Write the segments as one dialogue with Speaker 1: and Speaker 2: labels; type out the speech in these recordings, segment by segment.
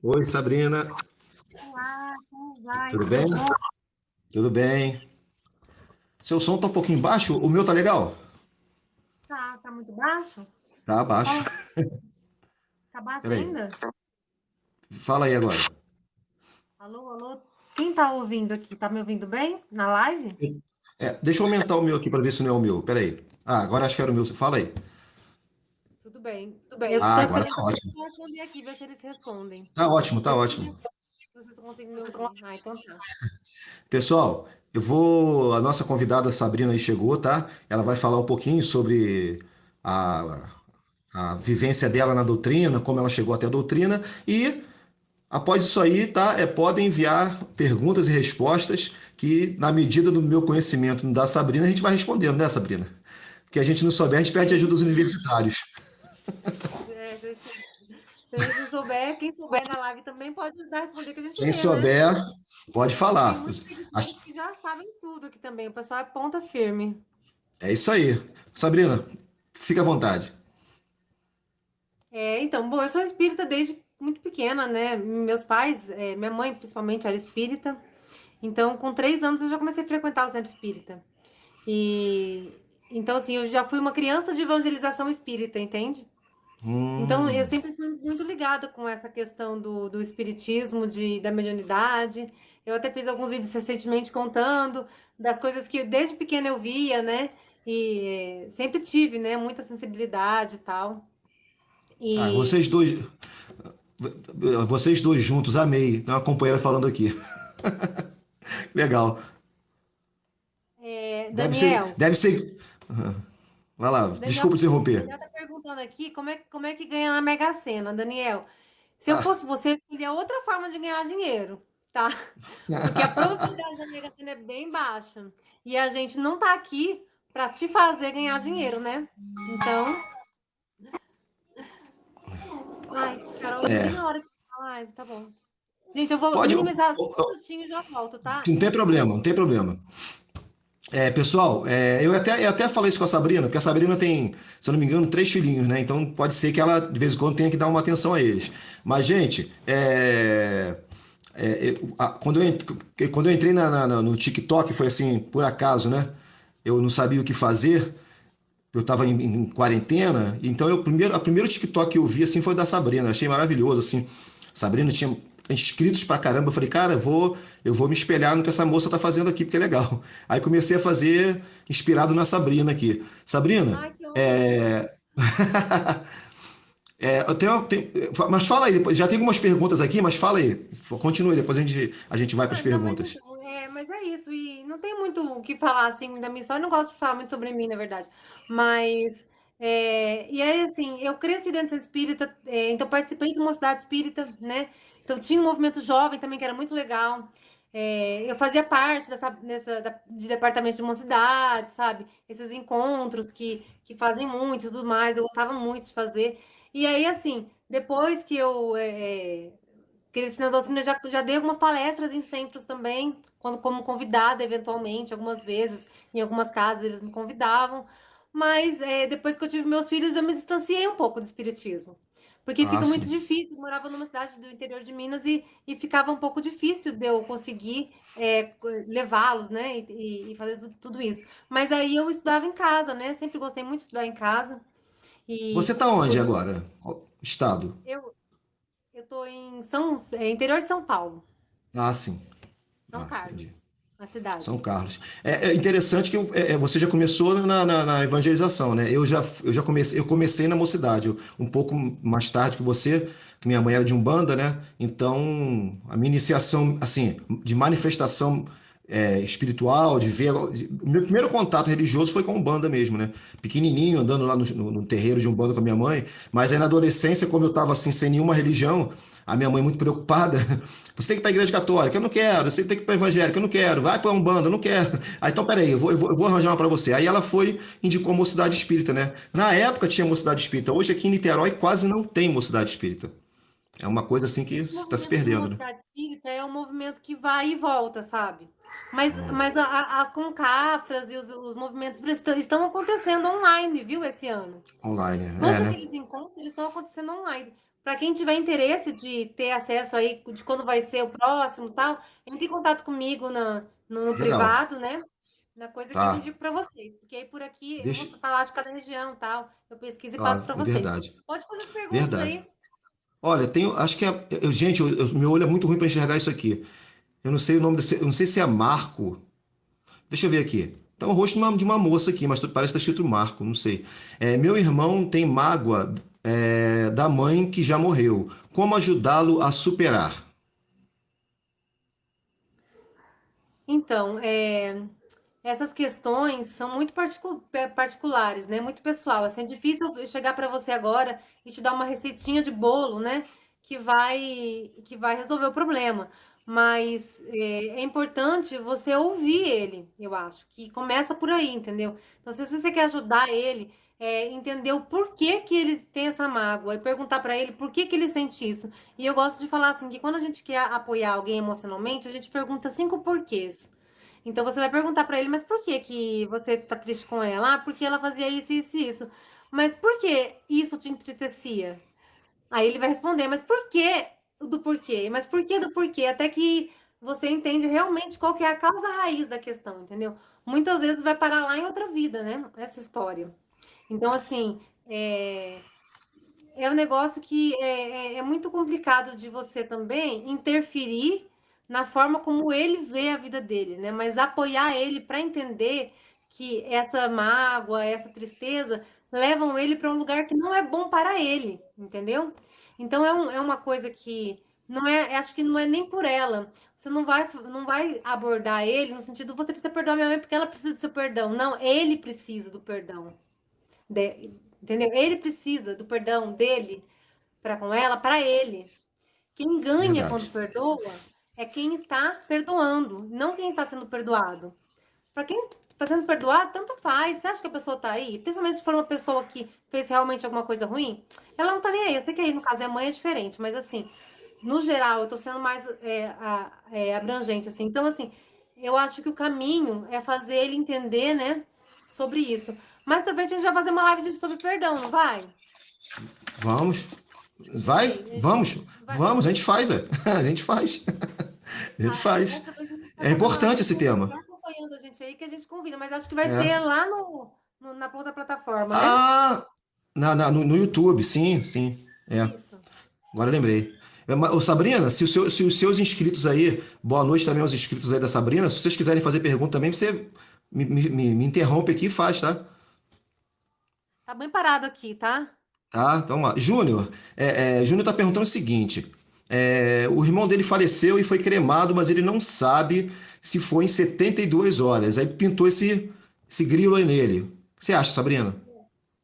Speaker 1: Oi, Sabrina,
Speaker 2: Olá, como vai?
Speaker 1: tudo
Speaker 2: Tudo
Speaker 1: bem?
Speaker 2: bom?
Speaker 1: Tudo bem. Seu som tá um pouquinho baixo, o meu tá legal?
Speaker 2: Tá muito baixo?
Speaker 1: Tá baixo.
Speaker 2: Fala, tá baixo
Speaker 1: Peraí,
Speaker 2: ainda?
Speaker 1: fala aí agora.
Speaker 2: Alô, alô? Quem tá ouvindo aqui? Tá me ouvindo bem? Na live?
Speaker 1: Deixa eu aumentar o meu aqui para ver se não é o meu. Peraí. Ah, agora acho que era o meu. Fala aí.
Speaker 2: Tudo bem. Eu tô
Speaker 1: Ah, agora
Speaker 2: esperando
Speaker 1: tá
Speaker 2: o
Speaker 1: ótimo.
Speaker 2: pessoal responder aqui, ver se eles respondem.
Speaker 1: Tá ótimo, tá
Speaker 2: Respondem
Speaker 1: ótimo.
Speaker 2: aqui, se vocês conseguem me ouvir. Ah, então tá.
Speaker 1: Pessoal, a nossa convidada Sabrina aí chegou, tá? Ela vai falar um pouquinho sobre a, a vivência dela na doutrina, como ela chegou até a doutrina e após isso aí, tá? Podem enviar perguntas e respostas que, na medida do meu conhecimento da Sabrina, a gente vai respondendo, né, Sabrina? Porque a gente não souber, a gente pede ajuda
Speaker 2: Sim,
Speaker 1: dos universitários.
Speaker 2: se a gente não souber, quem souber na live também pode ajudar a responder que a gente
Speaker 1: Quem
Speaker 2: lê, né?
Speaker 1: souber, pode
Speaker 2: Tem
Speaker 1: falar.
Speaker 2: muitos seguidores que já sabem tudo aqui também. O pessoal é ponta firme.
Speaker 1: É isso aí. Sabrina, fica à vontade.
Speaker 2: Então, bom, eu sou espírita desde muito pequena, né? Meus pais, minha mãe principalmente era espírita. Então, com 3 anos eu já comecei a frequentar o centro espírita. E então, assim, eu já fui uma criança de evangelização espírita, entende? Então, eu
Speaker 1: Hum.
Speaker 2: sempre fui muito ligada com essa questão do espiritismo, da mediunidade. Eu até fiz alguns vídeos recentemente contando das coisas que desde pequena eu via, né? E sempre tive, né? Muita sensibilidade e tal.
Speaker 1: Ah,
Speaker 2: E
Speaker 1: vocês dois juntos, amei. Tem uma companheira falando aqui. Legal. Deve ser,
Speaker 2: Daniel,
Speaker 1: deve ser. Vai lá,
Speaker 2: Daniel,
Speaker 1: desculpa te interromper.
Speaker 2: Daniel tá perguntando aqui como é que ganha na Mega Sena. Daniel, se eu
Speaker 1: Ah,
Speaker 2: fosse você, eu escolheria outra forma de ganhar dinheiro, tá? Porque a probabilidade da Mega Sena é bem baixa. E a gente não tá aqui para te fazer ganhar dinheiro, né? Então, ai, Carol, bem
Speaker 1: é.
Speaker 2: na hora que fala, ai, tá bom. Gente, eu vou
Speaker 1: Pode.
Speaker 2: minimizar só um minutinho e já volto, tá?
Speaker 1: Não tem
Speaker 2: Desculpa.
Speaker 1: problema, não tem problema. Pessoal, eu até falei isso com a Sabrina, porque a Sabrina tem, se eu não me engano, 3 filhinhos, né? Então pode ser que ela, de vez em quando, tenha que dar uma atenção a eles. Mas, gente, quando eu entrei no TikTok, foi assim, por acaso, né? Eu não sabia o que fazer, eu estava em quarentena, então a primeiro TikTok que eu vi assim foi da Sabrina, achei maravilhoso assim. Sabrina tinha inscritos pra caramba, eu falei, cara, eu vou me espelhar no que essa moça tá fazendo aqui, porque é legal. Aí comecei a fazer inspirado na Sabrina aqui. Sabrina,
Speaker 2: Ai, que honra.
Speaker 1: é... mas fala aí, depois, já tem algumas perguntas aqui, mas fala aí, continue, depois a gente vai para as
Speaker 2: Ah, não, mas
Speaker 1: perguntas.
Speaker 2: então, mas é isso. E não tem muito o que falar assim da minha história. Eu não gosto de falar muito sobre mim, na verdade. Mas e aí, assim, eu cresci dentro do centro espírita, então participei de uma cidade espírita, né? Então tinha um movimento jovem também que era muito legal. Eu fazia parte de departamento de mocidade, sabe? Esses encontros que fazem muito e tudo mais. Eu gostava muito de fazer. E aí, assim, depois que eu cresci na doutrina, já dei algumas palestras em centros também, como convidada, eventualmente, algumas vezes, em algumas casas eles me convidavam. Mas depois que eu tive meus filhos, eu me distanciei um pouco do espiritismo. Porque
Speaker 1: Ah,
Speaker 2: fica muito
Speaker 1: sim.
Speaker 2: difícil. Eu morava numa cidade do interior de Minas e ficava um pouco difícil de eu conseguir levá-los, né? E fazer tudo isso. Mas aí eu estudava em casa, né? Sempre gostei muito de estudar em casa.
Speaker 1: Você
Speaker 2: E
Speaker 1: tá onde
Speaker 2: por
Speaker 1: agora? Qual estado?
Speaker 2: eu, eu tô em interior de São Paulo,
Speaker 1: Ah, sim.
Speaker 2: São
Speaker 1: Entendi.
Speaker 2: Carlos, a
Speaker 1: São
Speaker 2: cidade.
Speaker 1: Carlos. É interessante que você já começou na evangelização, né? Eu já comecei na mocidade, um pouco mais tarde que você, que minha mãe era de Umbanda, né? Então, a minha iniciação, assim, de manifestação espiritual, o meu primeiro contato religioso foi com Umbanda mesmo, né? Pequenininho, andando lá no terreiro de Umbanda com a minha mãe, mas aí na adolescência, como eu estava assim, sem nenhuma religião, a minha mãe muito preocupada, você tem que ir para a igreja católica, eu não quero. Você tem que ir para a evangélica, eu não quero. Vai para a Umbanda, eu não quero. Aí, então, peraí, eu vou arranjar uma para você. Aí ela foi, indicou a mocidade espírita, né? Na época tinha mocidade espírita. Hoje aqui em Niterói quase não tem mocidade espírita. É uma coisa assim que
Speaker 2: Esse
Speaker 1: está se
Speaker 2: movimento de
Speaker 1: perdendo, né?
Speaker 2: mocidade espírita é um movimento que vai e volta, sabe? Mas as concafras e os movimentos estão acontecendo online, viu, esse ano.
Speaker 1: Online.
Speaker 2: Todos
Speaker 1: Né?
Speaker 2: aqueles encontros eles estão acontecendo online. para quem tiver interesse de ter acesso aí de quando vai ser o próximo e tal, entre em contato comigo no
Speaker 1: Legal.
Speaker 2: privado, né? Na coisa que eu
Speaker 1: Tá.
Speaker 2: indico para vocês. Porque aí por aqui eu vou
Speaker 1: Deixa.
Speaker 2: falar de cada região e tal. Eu pesquiso e passo
Speaker 1: Ah,
Speaker 2: para
Speaker 1: é
Speaker 2: vocês.
Speaker 1: verdade.
Speaker 2: Pode fazer as perguntas
Speaker 1: Verdade.
Speaker 2: aí.
Speaker 1: Olha, tenho, acho que é, gente, meu olho é muito ruim para enxergar isso aqui. Eu não sei o nome desse, eu não sei se é Marco. Deixa eu ver aqui. Tá o rosto de uma moça aqui, mas parece que tá escrito Marco, não sei. Meu irmão tem mágoa da mãe que já morreu. Como ajudá-lo a superar?
Speaker 2: Então, essas questões são muito particulares, né? Muito pessoal. Assim, é difícil eu chegar para você agora e te dar uma receitinha de bolo, né? Que vai resolver o problema. Mas é importante você ouvir ele, eu acho, que começa por aí, entendeu? Então, se você quer ajudar ele, entender o porquê que ele tem essa mágoa e perguntar para ele por que que ele sente isso. E eu gosto de falar assim, que quando a gente quer apoiar alguém emocionalmente, a gente pergunta 5 porquês. Então você vai perguntar pra ele, mas por que que você tá triste com ela? Ah, porque ela fazia isso, isso e isso. Mas por que isso te entristecia? Aí ele vai responder, mas por que do porquê? Mas por que do porquê? Até que você entende realmente qual que é a causa raiz da questão, entendeu? Muitas vezes vai parar lá em outra vida, né? Essa história. Então, assim, é um negócio que é muito complicado de você também interferir na forma como ele vê a vida dele, né? Mas apoiar ele para entender que essa mágoa, essa tristeza levam ele para um lugar que não é bom para ele, entendeu? Então é uma coisa que não é, acho que não é nem por ela. Você não vai abordar ele no sentido você precisa perdoar minha mãe porque ela precisa do seu perdão. Não, ele precisa do perdão. Entendeu? Ele precisa do perdão dele para com ela, para ele. Quem ganha quando
Speaker 1: Verdade.
Speaker 2: perdoa é quem está perdoando, não quem está sendo perdoado. Para quem está sendo perdoado, tanto faz. Você acha que a pessoa está aí? Principalmente se for uma pessoa que fez realmente alguma coisa ruim, ela não está nem aí. Eu sei que aí, no caso, a mãe é diferente, mas assim, no geral, eu estou sendo mais abrangente, assim. Então, assim, eu acho que o caminho é fazer ele entender, né, sobre isso. Mais pra frente a gente vai fazer uma live sobre perdão, não vai?
Speaker 1: Vamos. Vai?
Speaker 2: Vai.
Speaker 1: Vamos.
Speaker 2: Vai.
Speaker 1: Vamos, a gente faz, é. A gente faz. A gente faz.
Speaker 2: Mais pra frente a gente vai
Speaker 1: É
Speaker 2: fazer uma live
Speaker 1: importante esse
Speaker 2: sobre isso.
Speaker 1: tema.
Speaker 2: Vai acompanhando a gente aí que a gente convida, mas acho que vai ser
Speaker 1: É.
Speaker 2: lá na outra plataforma, né?
Speaker 1: Ah, no YouTube, sim, sim. É.
Speaker 2: Isso.
Speaker 1: Agora eu lembrei. Ô, Sabrina, se os seus inscritos aí, boa noite também aos inscritos aí da Sabrina, se vocês quiserem fazer pergunta também, você me interrompe aqui e faz, tá?
Speaker 2: Tá bem parado aqui, tá?
Speaker 1: Tá? Então, lá. Júnior, Júnior está perguntando o seguinte: o irmão dele faleceu e foi cremado, mas ele não sabe se foi em 72 horas. Aí pintou esse grilo aí nele. O que você acha, Sabrina?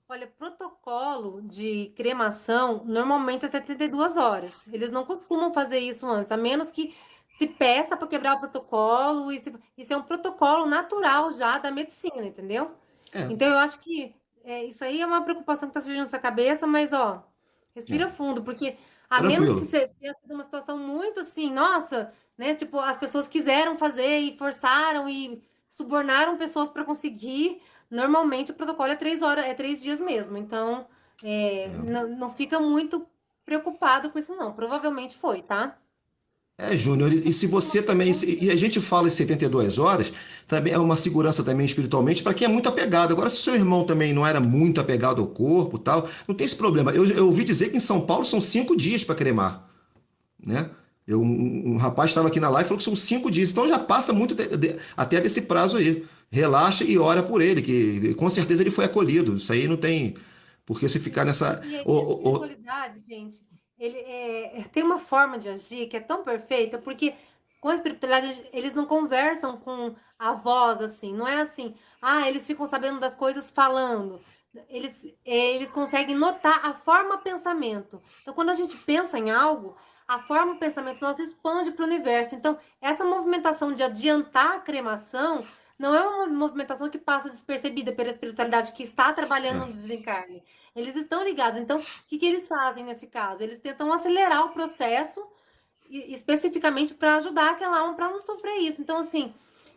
Speaker 2: Olha, protocolo de cremação normalmente é 72 horas. Eles não costumam fazer isso antes, a menos que se peça para quebrar o protocolo. Isso é um protocolo natural já da medicina, entendeu?
Speaker 1: É,
Speaker 2: Então, eu acho que isso aí é uma preocupação que está surgindo na sua cabeça, mas, ó,
Speaker 1: é.
Speaker 2: respira fundo, porque a menos que
Speaker 1: Tranquilo.
Speaker 2: você tenha sido uma situação muito assim, nossa, né? Tipo, as pessoas quiseram fazer e forçaram e subornaram pessoas para conseguir. Normalmente o protocolo é 3 horas, é 3 dias mesmo. Então,
Speaker 1: É.
Speaker 2: não fica muito preocupado com isso, não. Provavelmente foi, tá?
Speaker 1: Júnior, e se
Speaker 2: Tem uma
Speaker 1: você também,
Speaker 2: pergunta?
Speaker 1: e a gente fala em 72 horas, também é uma segurança também espiritualmente para quem é muito apegado. Agora, se seu irmão também não era muito apegado ao corpo, tal, não tem esse problema. Eu ouvi dizer que em São Paulo são 5 dias para cremar, né? Um rapaz estava aqui na live e falou que são 5 dias, então já passa muito até desse prazo aí. Relaxa e ora por ele, que com certeza ele foi acolhido. Isso aí não tem por que você ficar nessa.
Speaker 2: E a espiritualidade, gente, ele tem uma forma de agir que é tão perfeita, porque com a espiritualidade eles não conversam com a voz assim, não é assim, eles ficam sabendo das coisas falando. Eles, eles conseguem notar a forma pensamento. Então, quando a gente pensa em algo, a forma pensamento nosso expande para o universo. Então, essa movimentação de adiantar a cremação não é uma movimentação que passa despercebida pela espiritualidade que está trabalhando no
Speaker 1: É,
Speaker 2: desencarne. Eles estão ligados. Então, o que eles fazem nesse caso? Eles tentam acelerar o processo especificamente para ajudar aquela alma para não sofrer isso. Então, assim,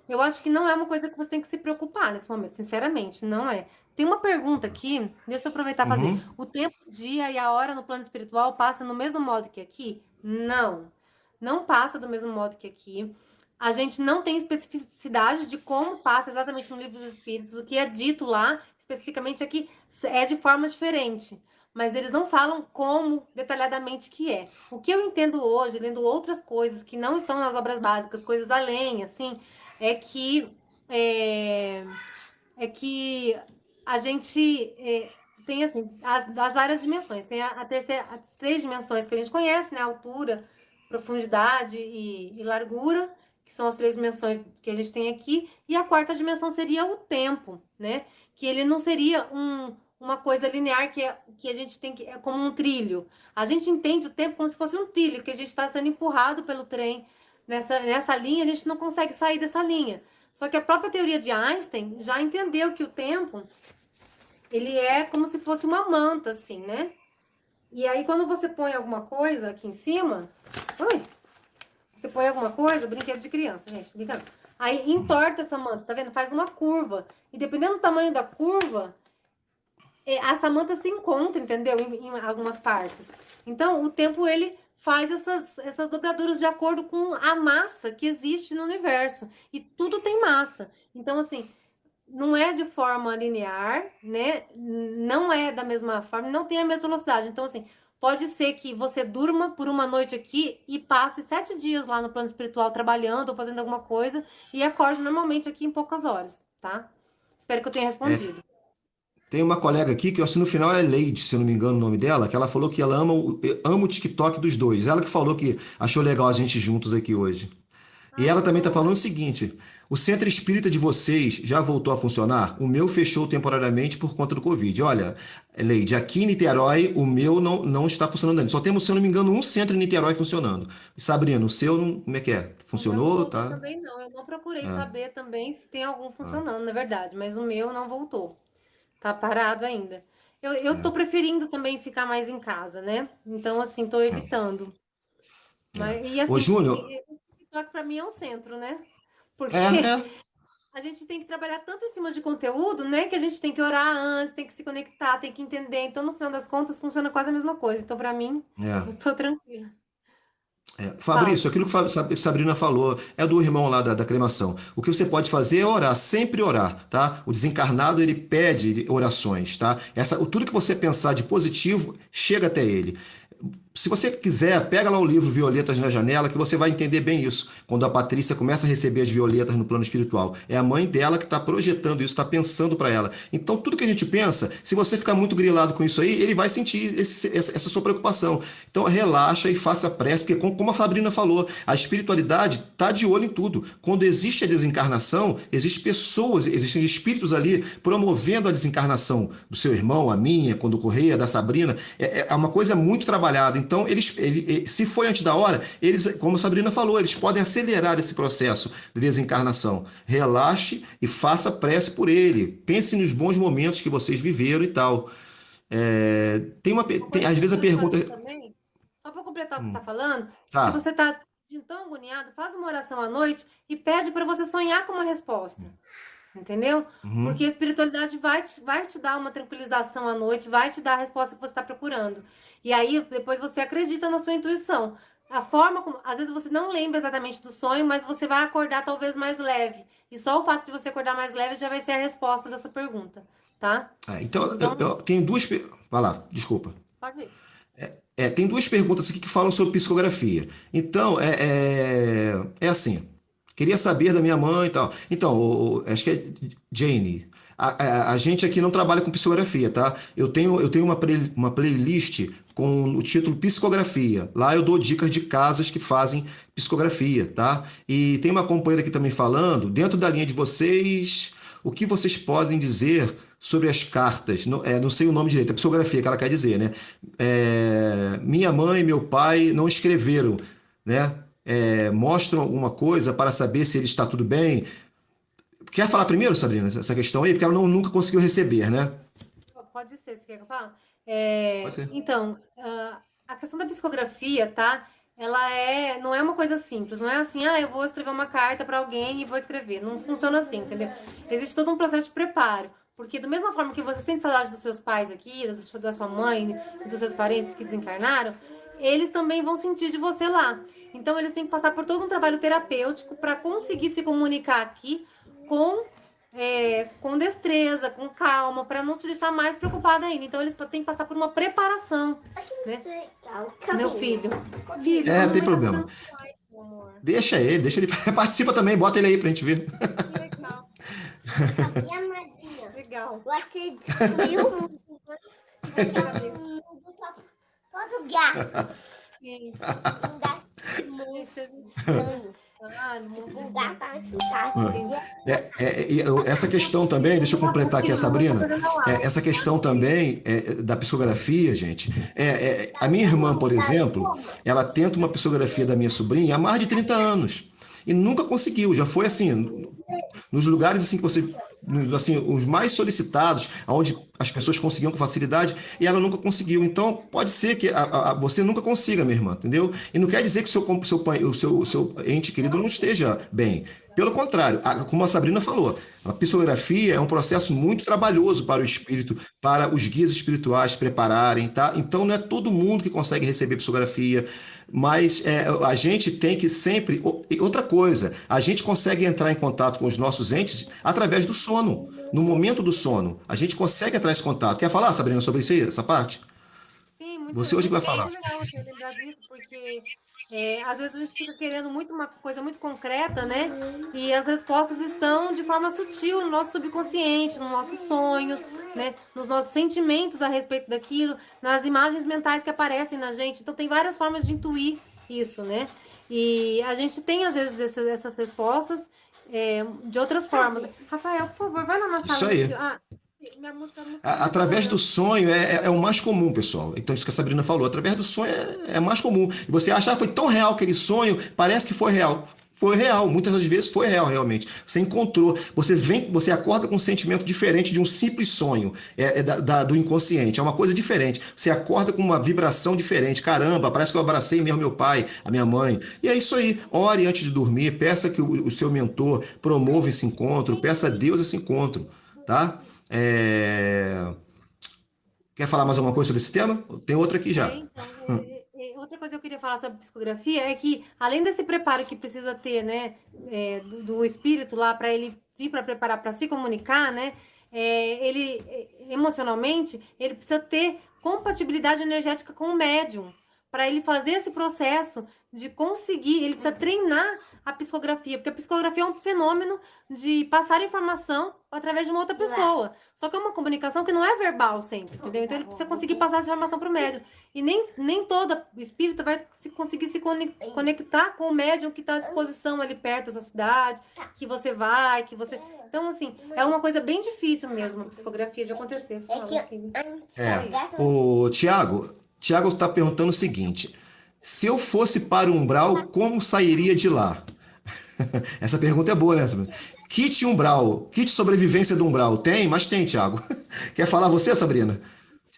Speaker 2: Eu acho que não é uma coisa que você tem que se preocupar nesse momento, sinceramente, não é. Tem uma pergunta aqui, deixa eu aproveitar e fazer.
Speaker 1: Uhum.
Speaker 2: O tempo, o dia e a hora no plano espiritual passa no mesmo modo que aqui? Não. Não passa do mesmo modo que aqui. A gente não tem especificidade de como passa exatamente no livro dos Espíritos. O que é dito lá, especificamente aqui, é de forma diferente. Mas eles não falam como detalhadamente que é. O que eu entendo hoje, lendo outras coisas que não estão nas obras básicas, coisas além, assim, é que é, é que a gente tem assim as várias dimensões. Tem a terceira, as três dimensões que a gente conhece, né? Altura, profundidade e largura, que são as três dimensões que a gente tem aqui. E a quarta dimensão seria o tempo, né? Que ele não seria uma coisa linear que a gente tem que é como um trilho. A gente entende o tempo como se fosse um trilho, que a gente está sendo empurrado pelo trem nessa linha, a gente não consegue sair dessa linha. Só que a própria teoria de Einstein já entendeu que o tempo, ele é como se fosse uma manta, assim, né? E aí, quando você põe alguma coisa aqui em cima... Ui! Você põe alguma coisa, brinquedo de criança, gente, ligando. Aí, entorta essa manta, tá vendo? Faz uma curva. E dependendo do tamanho da curva, essa manta se encontra, entendeu? Em algumas partes. Então, o tempo, ele faz essas dobraduras de acordo com a massa que existe no universo. E tudo tem massa. Então, assim, não é de forma linear, né? Não é da mesma forma, não tem a mesma velocidade. Então, assim, pode ser que você durma por uma noite aqui e passe 7 dias lá no plano espiritual trabalhando ou fazendo alguma coisa e acorde normalmente aqui em poucas horas, tá? Espero que eu tenha
Speaker 1: É,
Speaker 2: respondido.
Speaker 1: tem uma colega aqui que eu acho que no final é Leide, se eu não me engano o nome dela, que ela falou que ela ama o TikTok dos dois. Ela que falou que achou legal a gente juntos aqui hoje. E
Speaker 2: Ai,
Speaker 1: ela
Speaker 2: que
Speaker 1: também está
Speaker 2: bom.
Speaker 1: falando o seguinte: o centro espírita de vocês já voltou a funcionar? O meu fechou temporariamente por conta do Covid. Olha, Leide, aqui em Niterói, o meu não está funcionando ainda. Só temos, se eu não me engano, um centro em Niterói funcionando. Sabrina, o seu, como é que é?
Speaker 2: O meu não
Speaker 1: Funcionou?
Speaker 2: voltou
Speaker 1: Tá?
Speaker 2: também, não. Eu não procurei
Speaker 1: É,
Speaker 2: saber também se tem algum
Speaker 1: é,
Speaker 2: funcionando, na verdade, mas o meu não voltou. Tá parado ainda. Eu tô
Speaker 1: é,
Speaker 2: preferindo também ficar mais em casa, né? Então, assim, tô evitando.
Speaker 1: é.
Speaker 2: Mas, e
Speaker 1: Ô,
Speaker 2: assim,
Speaker 1: Júnior,
Speaker 2: o TikTok para mim é um centro, né?
Speaker 1: é,
Speaker 2: Porque
Speaker 1: é,
Speaker 2: a gente tem que trabalhar tanto em cima de conteúdo, né? Que a gente tem que orar antes, tem que se conectar, tem que entender. Então, no final das contas, funciona quase a mesma coisa. Então, para mim,
Speaker 1: é.
Speaker 2: eu tô tranquila. Fala.
Speaker 1: Fabrício, aquilo que Sabrina falou é do irmão lá da cremação. O que você pode fazer é orar, sempre orar, tá? O desencarnado, ele pede orações, tá? Tudo que você pensar de positivo, chega até ele. Se você quiser, pega lá o livro Violetas na Janela, que você vai entender bem isso. Quando a Patrícia começa a receber as violetas no plano espiritual. É a mãe dela que está projetando isso, está pensando para ela. Então, tudo que a gente pensa, se você ficar muito grilado com isso aí, ele vai sentir essa sua preocupação. Então, relaxa e faça prece, porque, como a Fabrina falou, a espiritualidade está de olho em tudo. Quando existe a desencarnação, existem pessoas, existem espíritos ali promovendo a desencarnação do seu irmão, a minha, quando ocorrer, a da Sabrina. É uma coisa muito trabalhada. Então, se foi antes da hora, eles, como a Sabrina falou, eles podem acelerar esse processo de desencarnação. Relaxe e faça prece por ele. Pense nos bons momentos que vocês viveram e tal.
Speaker 2: Uma coisa
Speaker 1: Às
Speaker 2: que você
Speaker 1: vezes a
Speaker 2: pode
Speaker 1: pergunta.
Speaker 2: fazer também, só para completar o que você está
Speaker 1: Hum,
Speaker 2: falando, se
Speaker 1: tá.
Speaker 2: você está tão agoniado, faz uma oração à noite e pede para você sonhar com uma resposta. Entendeu? Porque a
Speaker 1: Uhum.
Speaker 2: espiritualidade vai te dar uma tranquilização à noite, vai te dar a resposta que você está procurando. E aí, depois você acredita na sua intuição. A forma como, às vezes você não lembra exatamente do sonho, mas você vai acordar talvez mais leve. E só o fato de você acordar mais leve já vai ser a resposta da sua pergunta, tá?
Speaker 1: Então,
Speaker 2: Então,
Speaker 1: eu tenho duas. Vai lá, desculpa.
Speaker 2: pode ir.
Speaker 1: Tem duas perguntas aqui que falam sobre psicografia. Então, é assim. Queria saber da minha mãe e tal. Então, acho que é Jane. A gente aqui não trabalha com psicografia, tá? Eu tenho uma playlist com o título Psicografia. Lá eu dou dicas de casas que fazem psicografia, tá? E tem uma companheira aqui também falando, dentro da linha de vocês, o que vocês podem dizer sobre as cartas? Não sei o nome direito, é psicografia que ela quer dizer, né? Minha mãe e meu pai não escreveram, né? Mostram alguma coisa para saber se ele está tudo bem. Quer falar primeiro, Sabrina, essa questão aí? Porque ela nunca conseguiu receber, né?
Speaker 2: Pode ser, você quer que eu fale?
Speaker 1: Pode ser.
Speaker 2: Então, a questão da psicografia, tá? não é uma coisa simples, não é assim, eu vou escrever uma carta para alguém e vou escrever. Não funciona assim, entendeu? Existe todo um processo de preparo. Porque da mesma forma que você sente saudade dos seus pais aqui, da sua mãe, dos seus parentes que desencarnaram, eles também vão sentir de você lá. Então eles têm que passar por todo um trabalho terapêutico para conseguir se comunicar aqui com com destreza, com calma, para não te deixar mais preocupada ainda. Então eles têm que passar por uma preparação, né? Meu filho. Filho,
Speaker 1: É, não tem problema. Deixa ele participa também, bota ele aí pra gente ver.
Speaker 2: Que legal. Legal.
Speaker 3: Você descobriu todo gato.
Speaker 2: Sim.
Speaker 3: Um gato um gato tava explicado.
Speaker 1: Essa questão também, deixa eu completar aqui a Sabrina, essa questão também da psicografia, gente, a minha irmã, por exemplo, ela tenta uma psicografia da minha sobrinha há mais de 30 anos e nunca conseguiu, já foi assim, nos lugares assim que você, assim, os mais solicitados, onde as pessoas conseguiam com facilidade, e ela nunca conseguiu. Então, pode ser que você nunca consiga, minha irmã, entendeu? E não quer dizer que o seu ente querido não esteja bem. Pelo contrário, como a Sabrina falou, a psicografia é um processo muito trabalhoso para o espírito, para os guias espirituais prepararem, tá? Então, não é todo mundo que consegue receber psicografia, mas a gente tem que sempre... Outra coisa, a gente consegue entrar em contato com os nossos entes através do sono. No momento do sono, a gente consegue entrar esse contato. Quer falar, Sabrina, sobre isso aí, essa parte?
Speaker 2: Sim, muito
Speaker 1: Você hoje que vai falar.
Speaker 2: muito legal assim, lembrar disso, porque às vezes a gente fica querendo muito uma coisa muito concreta, né? E as respostas estão de forma sutil no nosso subconsciente, nos nossos sonhos, né? Nos nossos sentimentos a respeito daquilo, nas imagens mentais que aparecem na gente. Então tem várias formas de intuir isso, né? E a gente tem, às vezes, essas respostas de outras formas. Rafael, por favor, vai lá na sala.
Speaker 1: Isso aí.
Speaker 2: Minha música não
Speaker 1: Através do sonho é o mais comum, pessoal. Então, isso que a Sabrina falou, através do sonho é mais comum. E você acha, foi tão real aquele sonho, parece que foi real. Foi real, muitas das vezes foi real realmente. Você encontrou, você acorda com um sentimento diferente de um simples sonho do inconsciente. É uma coisa diferente. Você acorda com uma vibração diferente. Caramba, parece que eu abracei mesmo meu pai, a minha mãe. E é isso aí. Ore antes de dormir, peça que o seu mentor promova esse encontro, peça a Deus esse encontro, tá? Quer falar mais alguma coisa sobre esse tema? Tem outra aqui já.
Speaker 2: Outra coisa que eu queria falar sobre psicografia é que, além desse preparo que precisa ter, né, do espírito lá, para ele vir para preparar para se comunicar, né, ele, emocionalmente, ele precisa ter compatibilidade energética com o médium, para ele fazer esse processo de conseguir, ele precisa treinar a psicografia, porque a psicografia é um fenômeno de passar informação através de uma outra pessoa. Só que é uma comunicação que não é verbal sempre, entendeu? Então ele precisa conseguir passar essa informação para o médium. E nem todo espírito vai conseguir se conectar com o médium que está à disposição ali perto da sua cidade, que você vai, que você... Então, assim, é uma coisa bem difícil mesmo a psicografia de acontecer.
Speaker 1: O Tiago está perguntando o seguinte: se eu fosse para o umbral, como sairia de lá? Essa pergunta é boa, né? Kit umbral, kit sobrevivência do umbral. Tem? Mas tem, Tiago. Quer falar você, Sabrina?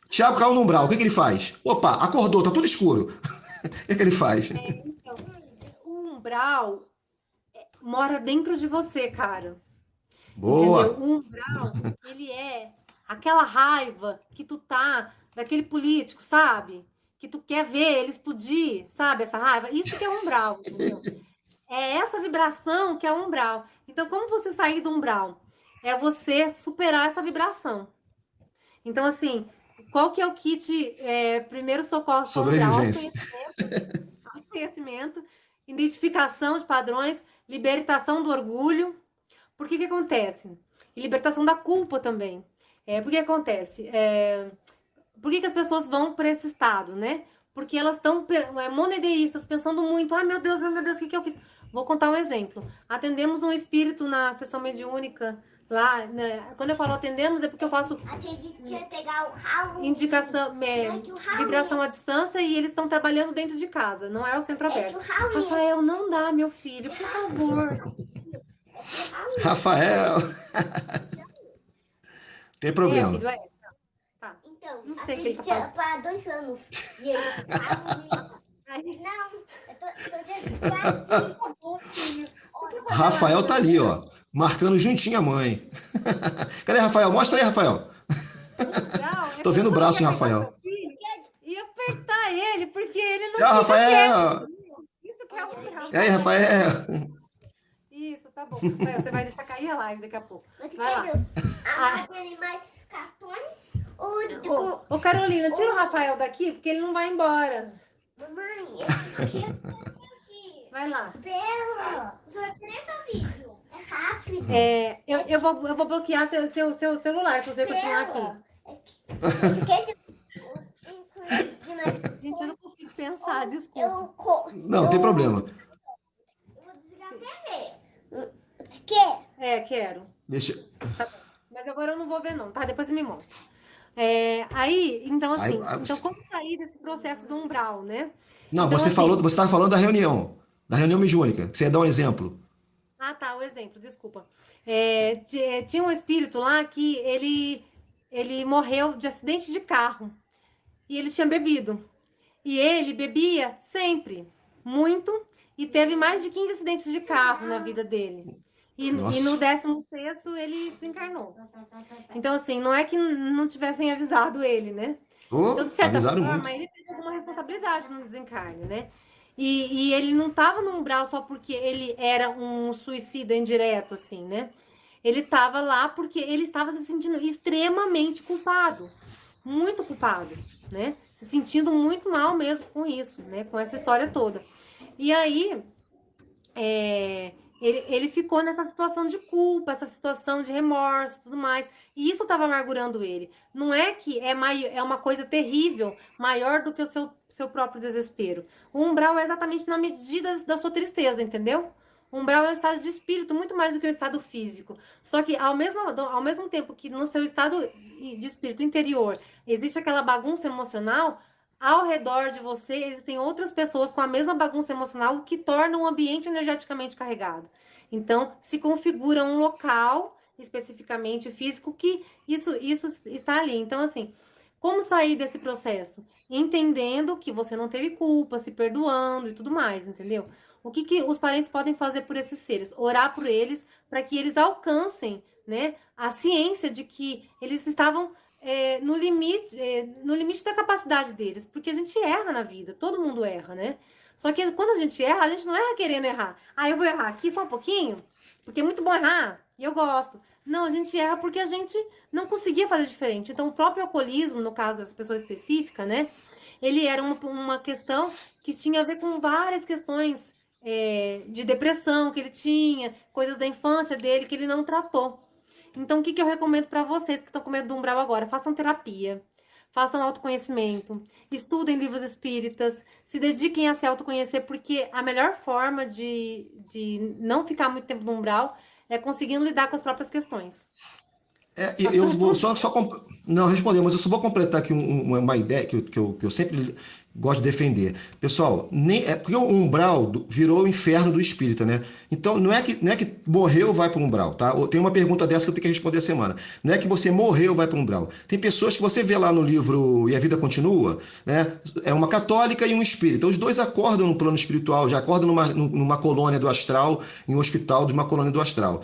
Speaker 1: Tiago caiu no umbral, o que ele faz? Opa, acordou, tá tudo escuro. O que ele faz?
Speaker 2: Então, o umbral mora dentro de você, cara.
Speaker 1: Boa.
Speaker 2: Entendeu? O umbral, ele é aquela raiva que tu tá daquele político, sabe? Que tu quer ver ele explodir, sabe? Essa raiva. Isso que é umbral, entendeu? É essa vibração que é o umbral. Então, como você sair do umbral? É você superar essa vibração. Então, assim, qual que é o kit primeiro socorro?
Speaker 1: Sobrevivência.
Speaker 2: Autoconhecimento, identificação de padrões, libertação do orgulho. Por que acontece? E libertação da culpa também. Por que acontece? Por que as pessoas vão para esse estado, né? Porque elas estão monoideístas, pensando muito, meu Deus, o que eu fiz? Vou contar um exemplo. Atendemos um espírito na sessão mediúnica lá, né? Quando eu falo atendemos, é porque eu faço indicação, vibração à distância, e eles estão trabalhando dentro de casa, não é o centro aberto. Rafael, não dá, meu filho, por favor.
Speaker 1: Rafael. Tem problema.
Speaker 3: Então,
Speaker 2: não sei o que ele tá
Speaker 3: falando. Para 2 anos.
Speaker 2: Aí,
Speaker 3: Não, eu tô desesperadinho.
Speaker 2: tá bom, filho.
Speaker 1: Rafael tá ali, ó, marcando juntinho a mãe. Cadê Rafael? Mostra aí, Rafael.
Speaker 2: Não, é
Speaker 1: Tô
Speaker 2: que
Speaker 1: vendo o
Speaker 2: quando eu
Speaker 1: braço de
Speaker 2: quero pegar o
Speaker 1: Rafael.
Speaker 2: meu filho e apertar ele, porque ele não
Speaker 1: Tchau,
Speaker 2: fica quieto.
Speaker 1: Rafael.
Speaker 2: Isso que é um grau.
Speaker 1: E aí, Rafael?
Speaker 2: Isso, tá bom. Rafael, você vai deixar cair a live daqui a pouco. Vai lá.
Speaker 3: Ah, tem mais cartões?
Speaker 2: Ô, Carolina, tira o Rafael daqui, porque ele não vai embora.
Speaker 3: Mamãe, esse aqui é
Speaker 2: Vai lá.
Speaker 3: Bela. Só três vídeo. É rápido.
Speaker 2: Eu vou bloquear seu celular se você continuar aqui. Gente, eu não consigo pensar, desculpa.
Speaker 1: Não, tem problema.
Speaker 3: Eu vou desligar a TV. Quer?
Speaker 2: Quero.
Speaker 1: Deixa.
Speaker 2: Tá bom. Mas agora eu não vou ver não, tá? Depois você me mostra. Aí, então assim, então como sair desse processo do umbral, né?
Speaker 1: Não,
Speaker 2: Então,
Speaker 1: você
Speaker 2: assim,
Speaker 1: falou, você estava falando da reunião mediúnica, que você ia dar um exemplo.
Speaker 2: Ah, tá, o exemplo, desculpa. Tinha um espírito lá que ele morreu de acidente de carro e ele tinha bebido. E ele bebia sempre, muito, e teve mais de 15 acidentes de carro na vida dele. E no 16º ele desencarnou. Então, assim, não é que não tivessem avisado ele, né?
Speaker 1: Oh,
Speaker 2: Então, de certa
Speaker 1: avisaram
Speaker 2: forma,
Speaker 1: muito.
Speaker 2: ele teve alguma responsabilidade no desencarne, né? E ele não estava no umbral só porque ele era um suicida indireto, assim, né? Ele estava lá porque ele estava se sentindo extremamente culpado, muito culpado, né? Se sentindo muito mal mesmo com isso, né? Com essa história toda. E aí, ele ficou nessa situação de culpa, essa situação de remorso e tudo mais. E isso estava amargurando ele. Não é que é uma coisa terrível, maior do que o seu próprio desespero. O umbral é exatamente na medida da sua tristeza, entendeu? O umbral é um estado de espírito muito mais do que o estado físico. Só que ao mesmo tempo que no seu estado de espírito interior existe aquela bagunça emocional, ao redor de você existem outras pessoas com a mesma bagunça emocional, o que torna o ambiente energeticamente carregado. Então, se configura um local, especificamente físico, que isso está ali. Então, assim, como sair desse processo? Entendendo que você não teve culpa, se perdoando e tudo mais, entendeu? O que os parentes podem fazer por esses seres? Orar por eles para que eles alcancem, né, a ciência de que eles estavam no limite da capacidade deles, porque a gente erra na vida, todo mundo erra, né? Só que quando a gente erra, a gente não erra querendo errar. Eu vou errar aqui só um pouquinho, porque é muito bom errar, e eu gosto. Não, a gente erra porque a gente não conseguia fazer diferente. Então, o próprio alcoolismo, no caso dessa pessoa específica, né? Ele era uma questão que tinha a ver com várias questões de depressão que ele tinha, coisas da infância dele que ele não tratou. Então, o que eu recomendo para vocês que estão com medo do umbral agora? Façam terapia, façam autoconhecimento, estudem livros espíritas, se dediquem a se autoconhecer, porque a melhor forma de não ficar muito tempo no umbral é conseguindo lidar com as próprias questões.
Speaker 1: Eu vou não responder, mas eu só vou completar aqui uma ideia que eu sempre gosto de defender. Pessoal, porque o umbral virou o inferno do espírita, né? Então, não é que morreu vai para o umbral, tá? Tem uma pergunta dessa que eu tenho que responder a semana. Não é que você morreu vai para o umbral. Tem pessoas que você vê lá no livro E a Vida Continua, né? É uma católica e um espírita. Os dois acordam no plano espiritual, já acordam numa colônia do astral, em um hospital de uma colônia do astral.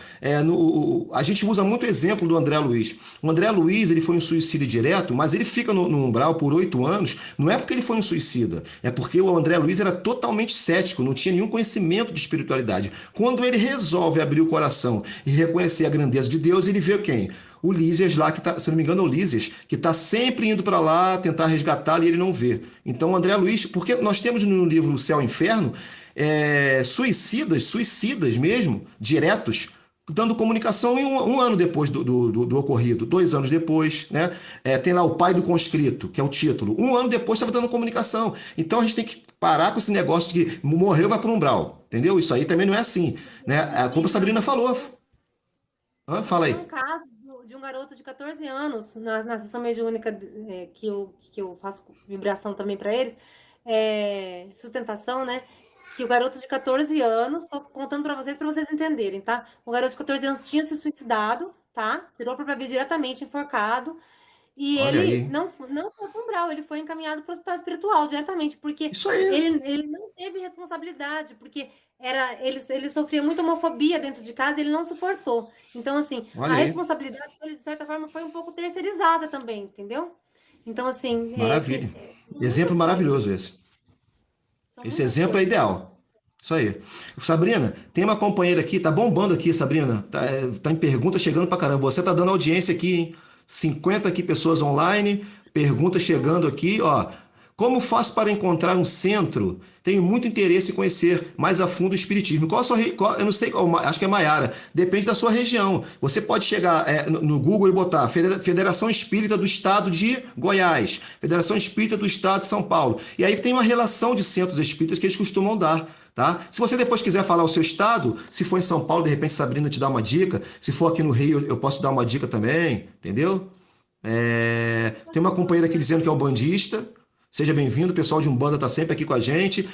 Speaker 1: A gente usa muito o exemplo do André Luiz. O André Luiz, ele foi um suicida direto, mas ele fica no umbral por 8 anos, não é porque ele foi um suicida, é porque o André Luiz era totalmente cético, não tinha nenhum conhecimento de espiritualidade. Quando ele resolve abrir o coração e reconhecer a grandeza de Deus, ele vê quem? O Lísias lá, que tá, se não me engano, é o Lísias, que está sempre indo para lá tentar resgatá-lo e ele não vê. Então, o André Luiz, porque nós temos no livro O Céu e o Inferno, suicidas mesmo, diretos, dando comunicação em um ano depois do ocorrido, 2 anos depois, né? Tem lá o pai do conscrito, que é o título. 1 ano depois estava dando comunicação. Então a gente tem que parar com esse negócio de que morreu, vai para o umbral. Entendeu? Isso aí também não é assim. Né? Como a Sabrina falou. Fala aí.
Speaker 2: Tem um caso de um garoto de 14 anos, na sessão mediúnica que eu faço vibração também para eles, sustentação, né? Que o garoto de 14 anos, tô contando para vocês entenderem, tá? O garoto de 14 anos tinha se suicidado, tá? Tirou a própria vida diretamente, enforcado. E
Speaker 1: Olha
Speaker 2: ele
Speaker 1: aí.
Speaker 2: não foi para o umbral, ele foi encaminhado para o hospital espiritual diretamente, porque
Speaker 1: Isso aí.
Speaker 2: ele não teve responsabilidade, porque ele sofria muita homofobia dentro de casa e ele não suportou. Então, assim, a
Speaker 1: Olha aí.
Speaker 2: responsabilidade dele, de certa forma, foi um pouco terceirizada também, entendeu? Então, assim,
Speaker 1: Maravilha.
Speaker 2: são
Speaker 1: Exemplo
Speaker 2: muitas coisas,
Speaker 1: maravilhoso esse.
Speaker 2: são
Speaker 1: Esse
Speaker 2: muitas
Speaker 1: exemplo é
Speaker 2: coisas.
Speaker 1: ideal. Isso aí. Sabrina, tem uma companheira aqui, tá bombando aqui, Sabrina. Tá em pergunta chegando pra caramba. Você tá dando audiência aqui, hein? 50 aqui pessoas online, pergunta chegando aqui, ó. Como faço para encontrar um centro? Tenho muito interesse em conhecer mais a fundo o espiritismo. Eu não sei, acho que é Maiara. Depende da sua região. Você pode chegar no Google e botar Federação Espírita do Estado de Goiás, Federação Espírita do Estado de São Paulo. E aí tem uma relação de centros espíritas que eles costumam dar. Tá? Se você depois quiser falar o seu estado, se for em São Paulo, de repente Sabrina te dá uma dica. Se for aqui no Rio, eu posso dar uma dica também, entendeu? Tem uma companheira aqui dizendo que é o bandista. Seja bem-vindo, o pessoal de Umbanda está sempre aqui com a gente.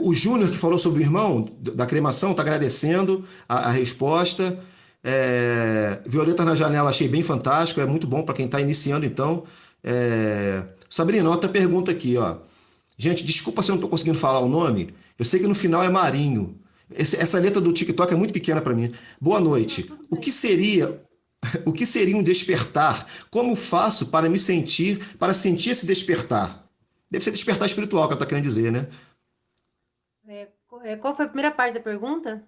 Speaker 1: O Júnior, que falou sobre o irmão da cremação, está agradecendo a resposta. Violeta na Janela, achei bem fantástico, é muito bom para quem está iniciando, então. Sabrina, outra pergunta aqui, ó. Gente, desculpa se eu não estou conseguindo falar o nome. Eu sei que no final é Marinho. Essa letra do TikTok é muito pequena para mim. Boa noite. O que seria um despertar? Como faço para sentir esse despertar? Deve ser despertar espiritual que ela está querendo dizer, né?
Speaker 2: Qual foi a primeira parte da pergunta?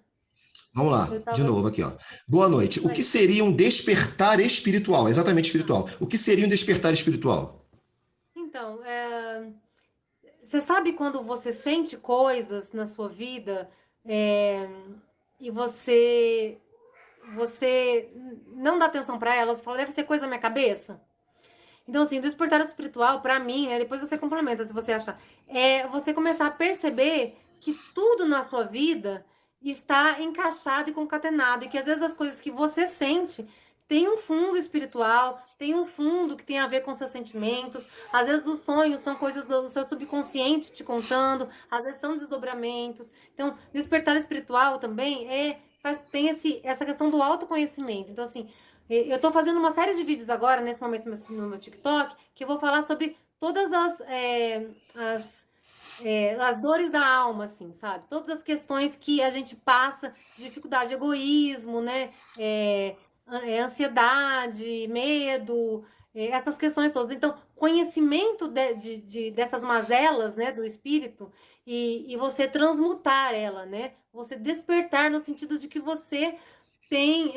Speaker 1: Vamos lá,
Speaker 2: Eu
Speaker 1: de
Speaker 2: tava...
Speaker 1: novo aqui, ó. Boa noite. O que seria um despertar espiritual? Exatamente espiritual. O que seria um despertar espiritual?
Speaker 2: Então, você sabe quando você sente coisas na sua vida e você não dá atenção para elas, você fala, deve ser coisa da minha cabeça? Então, assim, o despertar espiritual, para mim, né, depois você complementa se você achar, é você começar a perceber que tudo na sua vida está encaixado e concatenado, e que às vezes as coisas que você sente tem um fundo espiritual, tem um fundo que tem a ver com seus sentimentos, às vezes os sonhos são coisas do seu subconsciente te contando, às vezes são desdobramentos. Então, despertar espiritual também tem essa questão do autoconhecimento. Então, assim, eu estou fazendo uma série de vídeos agora, nesse momento, no meu TikTok, que eu vou falar sobre todas as dores da alma, assim, sabe? Todas as questões que a gente passa, dificuldade, egoísmo, né? Ansiedade, medo, essas questões todas. Então, conhecimento dessas mazelas, né, do espírito e você transmutar ela, né? Você despertar no sentido de que você tem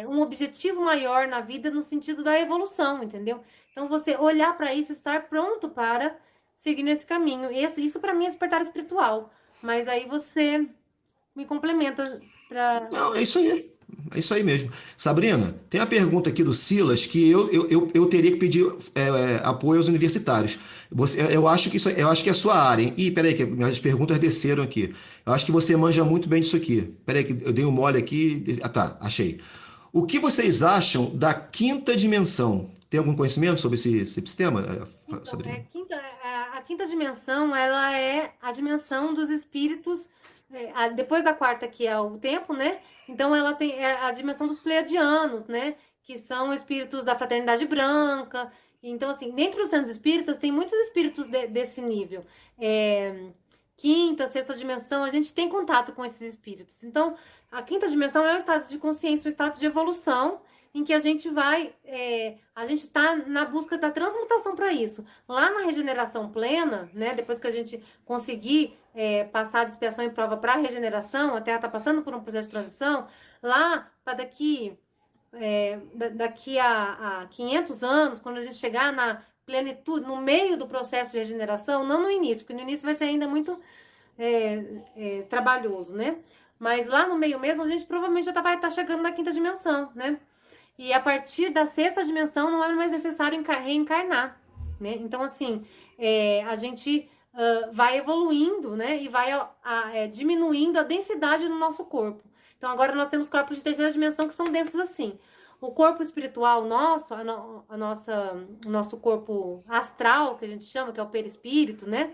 Speaker 2: um objetivo maior na vida no sentido da evolução, entendeu? Então, você olhar para isso, estar pronto para seguir nesse caminho. Isso para mim é despertar espiritual. Mas aí você me complementa para...
Speaker 1: Não, é isso aí. É isso aí mesmo. Sabrina, tem a pergunta aqui do Silas que eu teria que pedir apoio aos universitários. Eu acho que é a sua área, hein? Ih, peraí, que minhas perguntas desceram aqui. Eu acho que você manja muito bem disso aqui. Peraí, que eu dei um mole aqui. Ah, tá, achei. O que vocês acham da quinta dimensão? Tem algum conhecimento sobre esse tema,
Speaker 2: Então,
Speaker 1: Sabrina?
Speaker 2: a quinta dimensão, ela é a dimensão dos espíritos, depois da quarta, que é o tempo, né? Então, ela tem a dimensão dos pleiadianos, né? Que são espíritos da fraternidade branca. Então, assim, dentro dos centros espíritas, tem muitos espíritos desse nível. Quinta, sexta dimensão, a gente tem contato com esses espíritos. Então, a quinta dimensão é um estado de consciência, um estado de evolução, em que a gente a gente está na busca da transmutação para isso. Lá na regeneração plena, né, depois que a gente conseguir passar a expiação e prova para a regeneração, a Terra está passando por um processo de transição, lá para daqui a 500 anos, quando a gente chegar na plenitude, no meio do processo de regeneração, não no início, porque no início vai ser ainda muito trabalhoso, né? Mas lá no meio mesmo, a gente provavelmente já vai estar chegando na quinta dimensão, né? E a partir da sexta dimensão não é mais necessário reencarnar, né? Então, assim, a gente vai evoluindo, né? E vai diminuindo a densidade do nosso corpo. Então, agora nós temos corpos de terceira dimensão que são densos assim. O corpo espiritual nosso, o nosso corpo astral, que a gente chama, que é o perispírito, né?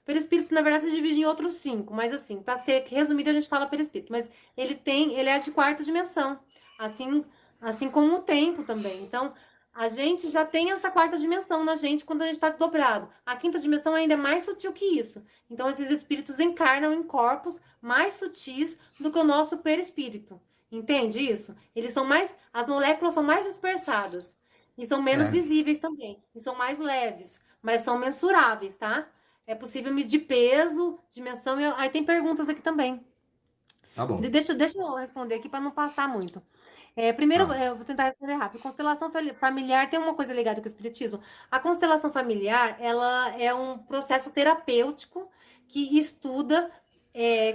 Speaker 2: Perispírito, na verdade, se divide em outros 5, mas assim, para ser resumido, a gente fala perispírito. Mas ele é de quarta dimensão, assim como o tempo também. Então, A gente já tem essa quarta dimensão na gente quando a gente está desdobrado. A quinta dimensão ainda é mais sutil que isso. Então, esses espíritos encarnam em corpos mais sutis do que o nosso perispírito. Entende isso? Eles são mais. As moléculas são mais dispersadas. E são menos
Speaker 1: É,
Speaker 2: visíveis também. E são mais leves. Mas são mensuráveis, tá? É possível medir peso, dimensão. Aí tem perguntas aqui também.
Speaker 1: tá bom.
Speaker 2: Deixa eu responder aqui para não passar muito. Primeiro,
Speaker 1: Tá.
Speaker 2: eu vou tentar responder rápido. Constelação familiar tem uma coisa ligada com o espiritismo. A constelação familiar, ela é um processo terapêutico que estuda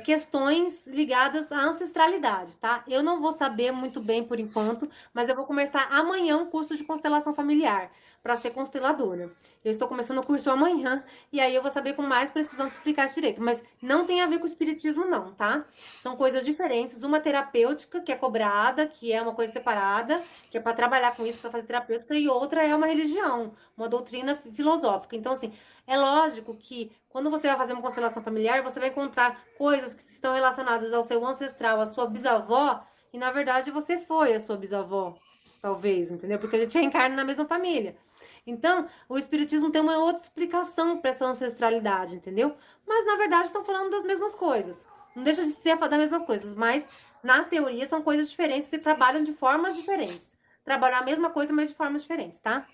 Speaker 2: questões ligadas à ancestralidade, tá? Eu não vou saber muito bem por enquanto, mas eu vou começar amanhã um curso de constelação familiar para ser consteladora. Eu estou começando o curso amanhã e aí eu vou saber com mais precisão de explicar isso direito. Mas não tem a ver com o espiritismo, não, tá? São coisas diferentes. Uma terapêutica, que é cobrada, que é uma coisa separada, que é para trabalhar com isso, para fazer terapêutica, e outra é uma religião, uma doutrina filosófica. Então, assim, é lógico que quando você vai fazer uma constelação familiar, você vai encontrar coisas que estão relacionadas ao seu ancestral, à sua bisavó, e na verdade você foi a sua bisavó, talvez, entendeu? Porque ele te reencarna na mesma família. Então, o espiritismo tem uma outra explicação para essa ancestralidade, entendeu? Mas na verdade estão falando das mesmas coisas. Não deixa de ser das mesmas coisas, mas na teoria são coisas diferentes e trabalham de formas diferentes. Trabalham a mesma coisa, mas de formas diferentes, tá?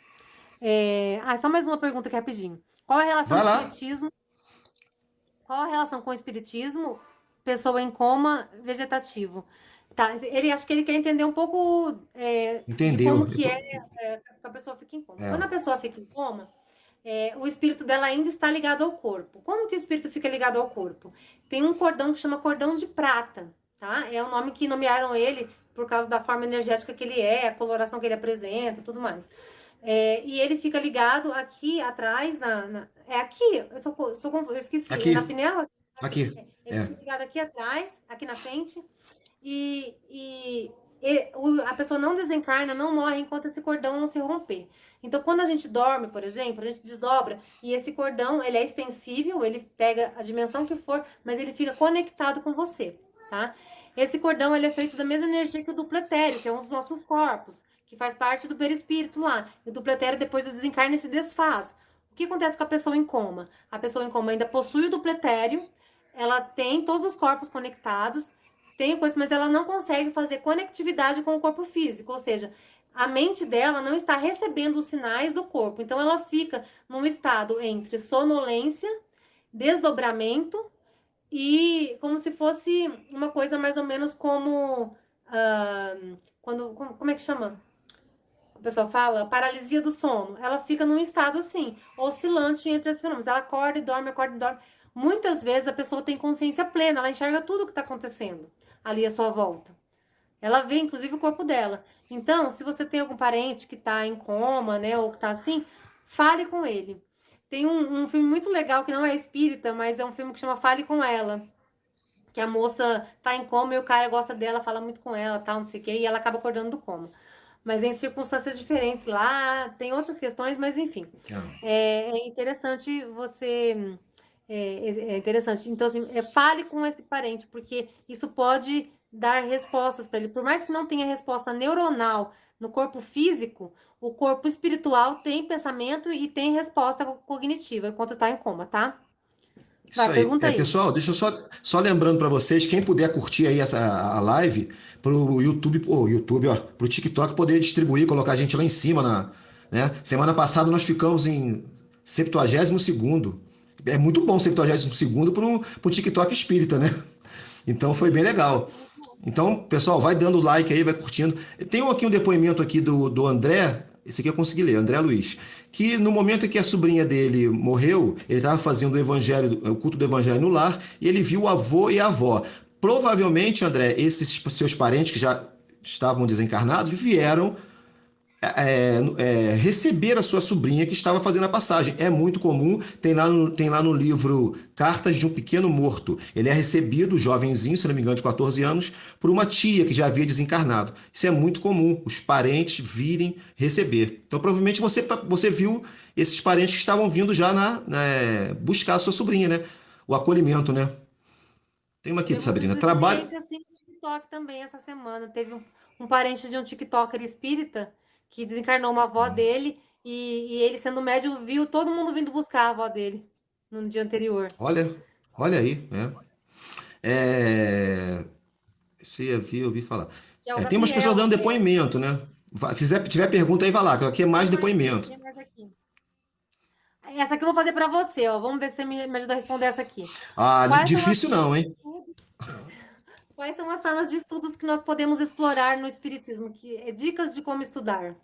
Speaker 2: Só mais uma pergunta aqui rapidinho. Qual é a relação
Speaker 1: Vai
Speaker 2: do
Speaker 1: lá.
Speaker 2: espiritismo? Qual a relação com o espiritismo? Pessoa em coma vegetativo. Tá, ele acho que ele quer entender um pouco de como
Speaker 1: Entendeu?
Speaker 2: que que a pessoa fica em coma.
Speaker 1: É,
Speaker 2: Quando a pessoa fica em coma, o espírito dela ainda está ligado ao corpo. Como que o espírito fica ligado ao corpo? Tem um cordão que chama cordão de prata, tá? É o nome que nomearam ele por causa da forma energética que ele é, a coloração que ele apresenta, tudo mais. E ele fica ligado aqui atrás, é aqui, eu esqueci, é na
Speaker 1: aqui,
Speaker 2: pineal?
Speaker 1: aqui.
Speaker 2: Ele
Speaker 1: É.
Speaker 2: fica ligado aqui atrás, aqui na frente, a pessoa não desencarna, não morre enquanto esse cordão não se romper. Então, quando a gente dorme, por exemplo, a gente desdobra e esse cordão, ele é extensível, ele pega a dimensão que for, mas ele fica conectado com você, tá? Esse cordão, ele é feito da mesma energia que o duplo etéreo, que é um dos nossos corpos, que faz parte do perispírito lá. E o duplo etéreo, depois do desencarne, se desfaz. O que acontece com a pessoa em coma? A pessoa em coma ainda possui o duplo etéreo, ela tem todos os corpos conectados, tem coisa, mas ela não consegue fazer conectividade com o corpo físico, ou seja, a mente dela não está recebendo os sinais do corpo, então ela fica num estado entre sonolência, desdobramento e como se fosse uma coisa mais ou menos como como é que chama? O pessoal fala paralisia do sono. Ela fica num estado assim, oscilante entre esses fenômenos. Ela acorda e dorme, acorda e dorme. Muitas vezes a pessoa tem consciência plena, ela enxerga tudo o que está acontecendo ali à sua volta. Ela vê, inclusive, o corpo dela. Então, se você tem algum parente que está em coma, né, ou que está assim, fale com ele. Tem um filme muito legal que não é espírita, mas é um filme que chama Fale com Ela. Que a moça tá em coma e o cara gosta dela, fala muito com ela, tal, não sei o quê, e ela acaba acordando do coma. Mas em circunstâncias diferentes lá, tem outras questões, mas enfim.
Speaker 1: É.
Speaker 2: É interessante você. É interessante. Então, assim, fale com esse parente, porque isso pode dar respostas para ele. Por mais que não tenha resposta neuronal no corpo físico, o corpo espiritual tem pensamento e tem resposta cognitiva enquanto está em coma, tá?
Speaker 1: Isso
Speaker 2: Vai,
Speaker 1: aí.
Speaker 2: pergunta aí.
Speaker 1: Pessoal, deixa eu só lembrando para vocês, quem puder curtir aí a live, pro YouTube, YouTube, ó, pro TikTok poder distribuir, colocar a gente lá em cima, né? Semana passada nós ficamos em 72º. É muito bom 72º pro TikTok espírita, né? Então foi bem legal. Então, pessoal, vai dando like aí, vai curtindo. Tem aqui um depoimento aqui do André, esse aqui eu consegui ler, André Luiz, que no momento em que a sobrinha dele morreu, ele estava fazendo o culto do evangelho no lar, e ele viu o avô e a avó. Provavelmente, André, esses seus parentes que já estavam desencarnados vieram receber a sua sobrinha que estava fazendo a passagem. É muito comum, tem lá no livro Cartas de um Pequeno Morto. Ele é recebido, jovenzinho, se não me engano, de 14 anos, por uma tia que já havia desencarnado. Isso é muito comum, os parentes virem receber. Então, provavelmente você viu esses parentes que estavam vindo já buscar a sua sobrinha, né? O acolhimento, né? Tem uma aqui,
Speaker 2: Eu tive
Speaker 1: Sabrina.
Speaker 2: uma
Speaker 1: Trabalho.
Speaker 2: experiência assim no TikTok também essa semana. Teve um parente de um TikToker espírita que desencarnou uma avó dele, e ele, sendo médium, viu todo mundo vindo buscar a avó dele no dia anterior.
Speaker 1: Olha, olha aí, É, se eu ouvi falar.
Speaker 2: Que é o
Speaker 1: Tem umas pessoas
Speaker 2: Gabriel.
Speaker 1: dando depoimento, né? Tiver pergunta aí, vai lá, que aqui é mais depoimento.
Speaker 2: Tem mais aqui. Essa aqui eu vou fazer para você, ó. Vamos ver se você me ajuda a responder essa aqui.
Speaker 1: Ah,
Speaker 2: Quais são
Speaker 1: difícil não, hein?
Speaker 2: Quais são as formas de estudos que nós podemos explorar no Espiritismo? Dicas de como estudar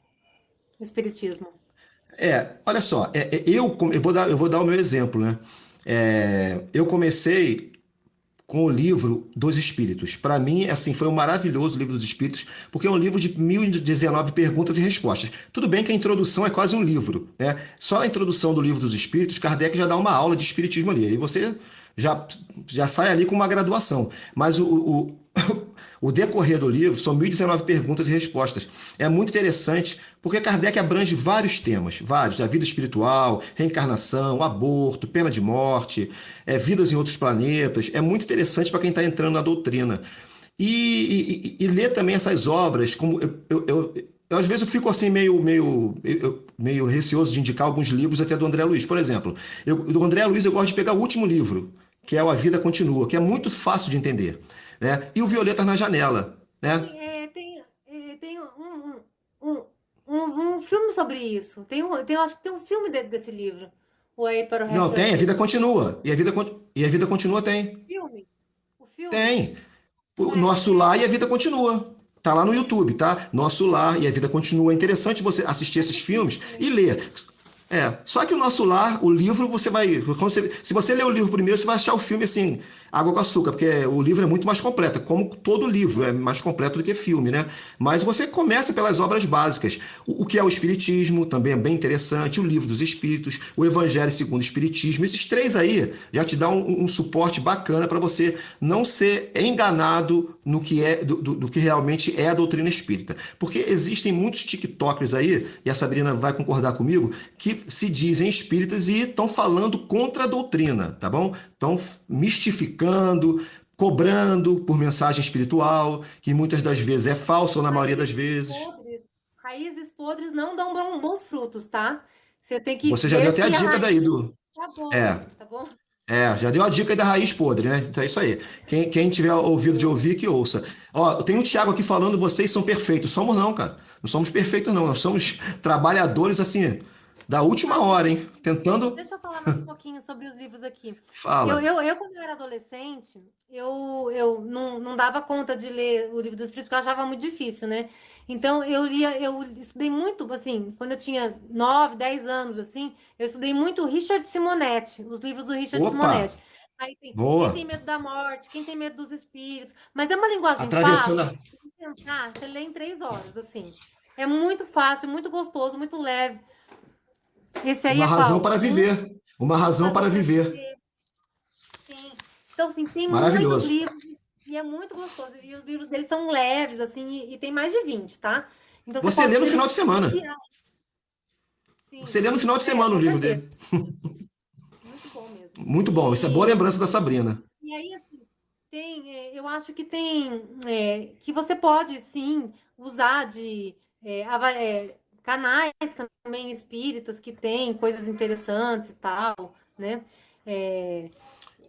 Speaker 2: o Espiritismo.
Speaker 1: Olha só, eu vou dar o meu exemplo, né? Eu comecei com o livro dos Espíritos. Para mim, assim, foi um maravilhoso livro dos Espíritos, porque é um livro de 1019 perguntas e respostas. Tudo bem que a introdução é quase um livro, né? Só a introdução do livro dos Espíritos, Kardec já dá uma aula de Espiritismo ali. Aí você já sai ali com uma graduação. Mas o decorrer do livro são 1019 perguntas e respostas. É muito interessante, porque Kardec abrange vários temas, vários, a vida espiritual, reencarnação, aborto, pena de morte, vidas em outros planetas. É muito interessante para quem está entrando na doutrina. E ler também essas obras, como às vezes eu fico assim meio receoso de indicar alguns livros até do André Luiz, por exemplo. Do André Luiz eu gosto de pegar o último livro, que é o A Vida Continua, que é muito fácil de entender, né? E o Violetas na Janela, né?
Speaker 2: Tem um filme sobre isso. Acho que tem um filme desse livro. O Aí para o Resto
Speaker 1: Não,
Speaker 2: da
Speaker 1: tem, A
Speaker 2: Vida.
Speaker 1: Vida Continua. E a Vida Continua tem.
Speaker 2: O filme?
Speaker 1: Tem. O Nosso Lar e a Vida Continua. Tá lá no YouTube, tá? Nosso Lar e a Vida Continua. É interessante você assistir esses filmes e ler. Só que o Nosso Lar, o livro, se você ler o livro primeiro, você vai achar o filme assim, água com açúcar, porque o livro é muito mais completo, como todo livro é mais completo do que filme, né? Mas você começa pelas obras básicas. O que é o Espiritismo, também é bem interessante, o Livro dos Espíritos, o Evangelho segundo o Espiritismo. Esses três aí já te dão um suporte bacana para você não ser enganado no que do que realmente é a doutrina espírita. Porque existem muitos TikTokers aí, e a Sabrina vai concordar comigo, que se dizem espíritas e estão falando contra a doutrina, tá bom? Estão mistificando, cobrando por mensagem espiritual, que muitas das vezes é falsa ou na maioria das vezes.
Speaker 2: Raízes podres não dão bons frutos, tá? Você tem que
Speaker 1: Você já deu até a dica daí do...
Speaker 2: Tá bom, tá bom?
Speaker 1: Já deu a dica aí da raiz podre, né? Então é isso aí. Quem tiver ouvido de ouvir, que ouça. Ó, tem o Thiago aqui falando, vocês são perfeitos. Somos não, cara. Não somos perfeitos, não. Nós somos trabalhadores, assim, da última hora, hein? Tentando...
Speaker 2: Deixa eu falar mais um pouquinho sobre os livros aqui.
Speaker 1: Fala.
Speaker 2: Quando eu era adolescente, eu não dava conta de ler o livro dos Espíritos, porque eu achava muito difícil, né? Então, eu estudei muito, assim, quando eu tinha 9, 10 anos, assim, eu estudei muito Richard Simonetti, os livros do Richard Simonetti. Aí tem
Speaker 1: Boa.
Speaker 2: Quem tem medo da morte, quem tem medo dos espíritos. Mas é uma linguagem
Speaker 1: Atravessando
Speaker 2: fácil. Você lê em 3 horas, assim. É muito fácil, muito gostoso, muito leve. Esse aí
Speaker 1: Uma razão
Speaker 2: qual?
Speaker 1: para viver. Uma razão para viver.
Speaker 2: Sim. Então, assim, tem
Speaker 1: Maravilhoso.
Speaker 2: muitos livros e é muito gostoso. E os livros deles são leves, assim, e tem mais de 20, tá? Então,
Speaker 1: Você lê no final de semana.
Speaker 2: Sim.
Speaker 1: Você lê no final de semana o livro dele.
Speaker 2: Muito bom mesmo.
Speaker 1: Muito bom. Isso é boa lembrança da Sabrina.
Speaker 2: E aí, assim, eu acho que que você pode, sim, usar de canais também espíritas que tem coisas interessantes e tal, né?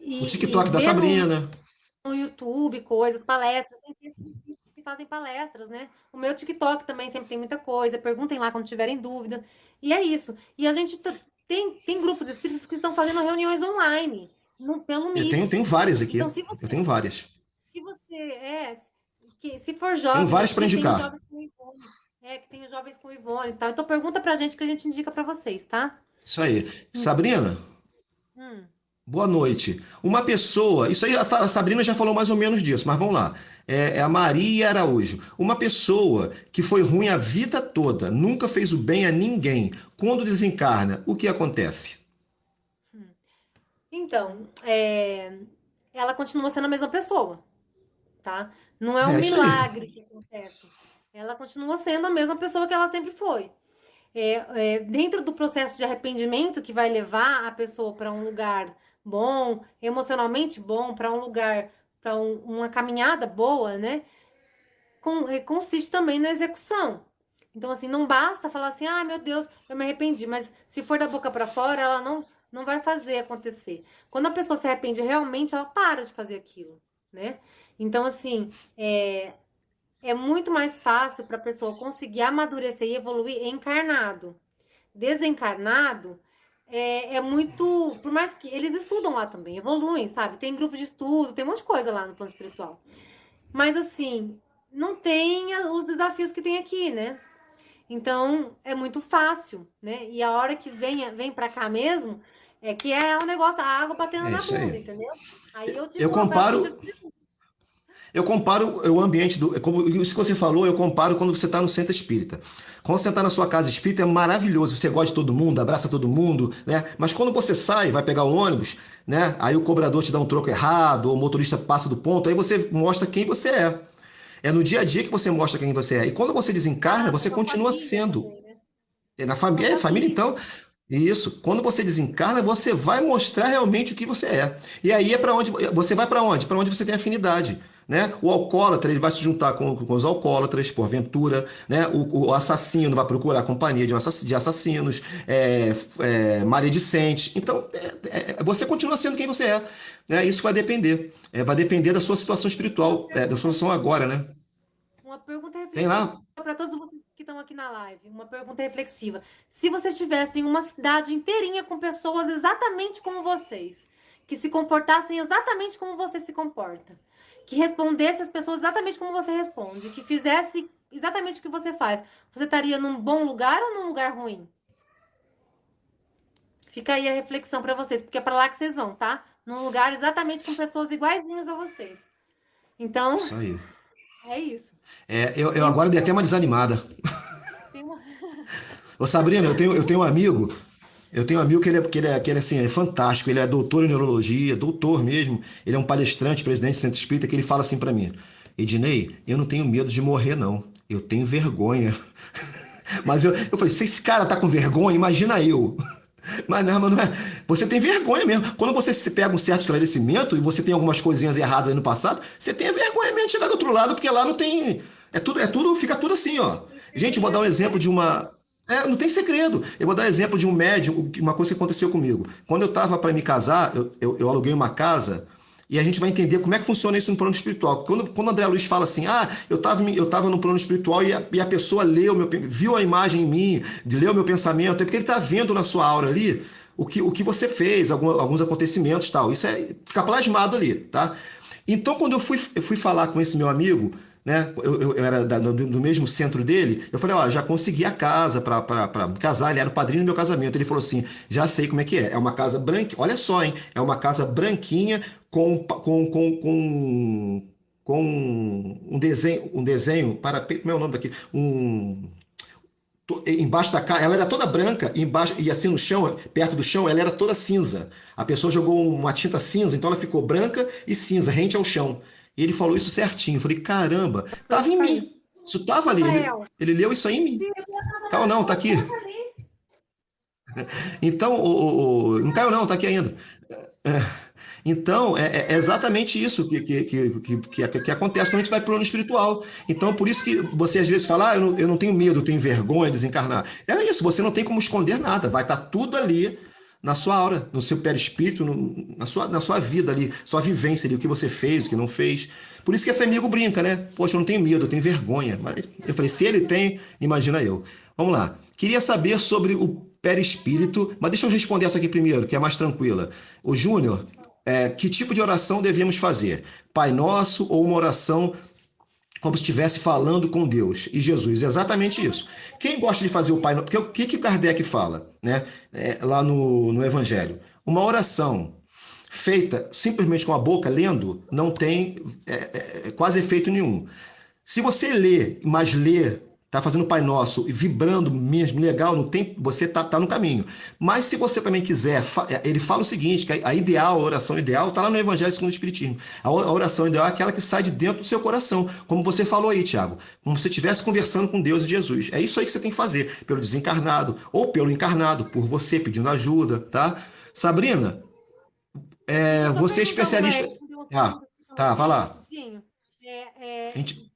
Speaker 1: O TikTok da Sabrina, né?
Speaker 2: No YouTube, coisas, palestras, tem que fazem palestras, né? O meu TikTok também sempre tem muita coisa, perguntem lá quando tiverem dúvida. E é isso. E a gente tem grupos espíritas que estão fazendo reuniões online, pelo Meet.
Speaker 1: Eu tenho várias aqui.
Speaker 2: Então,
Speaker 1: eu tenho várias.
Speaker 2: Se você se for jovem,
Speaker 1: tem várias para indicar.
Speaker 2: Que tem os jovens com Ivone e tal. Então pergunta pra gente que a gente indica para vocês, tá?
Speaker 1: Isso aí. Sabrina? Boa noite. Uma pessoa, isso aí a Sabrina já falou mais ou menos disso, mas vamos lá. É a Maria Araújo. Uma pessoa que foi ruim a vida toda, nunca fez o bem a ninguém, quando desencarna, o que acontece?
Speaker 2: Então, ela continua sendo a mesma pessoa, tá? Não é um milagre que acontece. Ela continua sendo a mesma pessoa que ela sempre foi. Dentro do processo de arrependimento que vai levar a pessoa para um lugar bom, emocionalmente bom, para um lugar, para uma caminhada boa, né? Consiste também na execução. Então, assim, não basta falar assim, ah, meu Deus, eu me arrependi, mas se for da boca para fora, ela não vai fazer acontecer. Quando a pessoa se arrepende realmente, ela para de fazer aquilo, né? Então, assim, é muito mais fácil para a pessoa conseguir amadurecer e evoluir encarnado. Desencarnado é muito. Por mais que eles estudam lá também, evoluem, sabe? Tem grupo de estudo, tem um monte de coisa lá no plano espiritual. Mas, assim, não tem os desafios que tem aqui, né? Então, é muito fácil, né? E a hora que vem para cá mesmo, é que é o negócio, a água batendo
Speaker 1: É
Speaker 2: na
Speaker 1: isso
Speaker 2: bunda,
Speaker 1: aí.
Speaker 2: entendeu? Aí eu te
Speaker 1: Eu
Speaker 2: conto, aí eu te
Speaker 1: comparo, eu comparo o ambiente como isso que você falou, eu comparo quando você está no centro espírita. Quando você está na sua casa espírita é maravilhoso, você gosta de todo mundo, abraça todo mundo, né? Mas quando você sai, vai pegar o ônibus, né? Aí o cobrador te dá um troco errado, ou o motorista passa do ponto, aí você mostra quem você é. É no dia a dia que você mostra quem você é. E quando você desencarna,
Speaker 2: com a
Speaker 1: você
Speaker 2: sua
Speaker 1: continua
Speaker 2: família
Speaker 1: sendo.
Speaker 2: também, né?
Speaker 1: É na
Speaker 2: Com a
Speaker 1: família, família
Speaker 2: família.
Speaker 1: então. Isso. Quando você desencarna, você vai mostrar realmente o que você é. E aí é para onde você vai para onde? Para onde você tem afinidade, né? O alcoólatra ele vai se juntar com os alcoólatras, porventura, né? O assassino vai procurar a companhia de assassinos, maledicentes. Então, você continua sendo quem você é, né? Isso vai depender. Vai depender da sua situação
Speaker 2: Uma
Speaker 1: espiritual, da sua
Speaker 2: pergunta,
Speaker 1: situação agora, né?
Speaker 2: uma pergunta
Speaker 1: Tem
Speaker 2: reflexiva
Speaker 1: lá.
Speaker 2: para todos vocês que estão aqui na live. Uma pergunta reflexiva. Se vocês tivessem uma cidade inteirinha com pessoas exatamente como vocês, que se comportassem exatamente como você se comporta, que respondesse as pessoas exatamente como você responde, que fizesse exatamente o que você faz, você estaria num bom lugar ou num lugar ruim? Fica aí a reflexão para vocês, porque é para lá que vocês vão, tá? Num lugar exatamente com pessoas iguaizinhas a vocês. Então,
Speaker 1: Isso aí.
Speaker 2: é isso.
Speaker 1: Eu
Speaker 2: Tem,
Speaker 1: agora dei até uma desanimada.
Speaker 2: tem uma...
Speaker 1: Ô Sabrina, eu tenho um amigo que ele assim, é fantástico, ele é doutor em neurologia, doutor mesmo, ele é um palestrante, presidente do Centro Espírita, que ele fala assim pra mim, Ednei, eu não tenho medo de morrer não, eu tenho vergonha. Mas eu falei, se esse cara tá com vergonha, imagina eu. Mas não é. Você tem vergonha mesmo. Quando você se pega um certo esclarecimento e você tem algumas coisinhas erradas aí no passado, você tem vergonha mesmo de chegar do outro lado, porque lá não tem. Fica tudo assim, ó. Gente, eu vou dar um exemplo de uma. Não tem segredo. Eu vou dar um exemplo de um médium, uma coisa que aconteceu comigo. Quando eu estava para me casar, eu aluguei uma casa e a gente vai entender como é que funciona isso no plano espiritual. Quando o André Luiz fala assim, eu tava no plano espiritual e a pessoa viu a imagem em mim, leu meu pensamento, é porque ele está vendo na sua aura ali o que você fez, alguns acontecimentos e tal. Isso fica plasmado ali, tá? Então, quando eu fui falar com esse meu amigo, né, eu era do mesmo centro dele, eu falei, ó, já consegui a casa para casar, ele era o padrinho do meu casamento. Ele falou assim, já sei como é que é. É uma casa branca, olha só, hein? É uma casa branquinha com um desenho para como é o nome daqui? Embaixo da casa, ela era toda branca, embaixo e assim no chão, perto do chão, ela era toda cinza. A pessoa jogou uma tinta cinza, então ela ficou branca e cinza, rente ao chão. E ele falou isso certinho. Eu falei, caramba, tava em mim. Isso tava ali.
Speaker 2: Rafael,
Speaker 1: Ele leu isso aí em mim. Caiu não, tá aqui. Então, não caiu não, tá aqui ainda. Então, é exatamente isso que acontece quando a gente vai para o plano espiritual. Então, por isso que você às vezes fala, eu não tenho medo, eu tenho vergonha de desencarnar. É isso, você não tem como esconder nada, vai estar tudo ali na sua aura, no seu perispírito, na sua vida ali, sua vivência ali, o que você fez, o que não fez. Por isso que esse amigo brinca, né? Poxa, eu não tenho medo, eu tenho vergonha. Mas eu falei, se ele tem, imagina eu. Vamos lá. Queria saber sobre o perispírito, mas deixa eu responder essa aqui primeiro, que é mais tranquila. O Júnior, que tipo de oração devemos fazer? Pai Nosso ou uma oração como se estivesse falando com Deus e Jesus? É exatamente isso. Quem gosta de fazer o Pai Nosso? Porque o que Kardec fala, né? Lá no Evangelho? Uma oração feita simplesmente com a boca, lendo, não tem quase efeito nenhum. Se você lê, mas lê, tá fazendo o Pai Nosso e vibrando mesmo, legal, não tem, você tá no caminho. Mas se você também quiser, ele fala o seguinte, que a oração ideal, tá lá no Evangelho segundo o Espiritismo. A oração ideal é aquela que sai de dentro do seu coração, como você falou aí, Tiago, como se você estivesse conversando com Deus e Jesus. É isso aí que você tem que fazer, pelo desencarnado, ou pelo encarnado, por você pedindo ajuda, tá? Sabrina,
Speaker 2: deixa eu só
Speaker 1: você é
Speaker 2: perguntar uma,
Speaker 1: especialista...
Speaker 2: tem umas
Speaker 1: Ah,
Speaker 2: perguntas que estão
Speaker 1: tá, vai
Speaker 2: aqui,
Speaker 1: lá.
Speaker 2: rapidinho.
Speaker 1: A gente...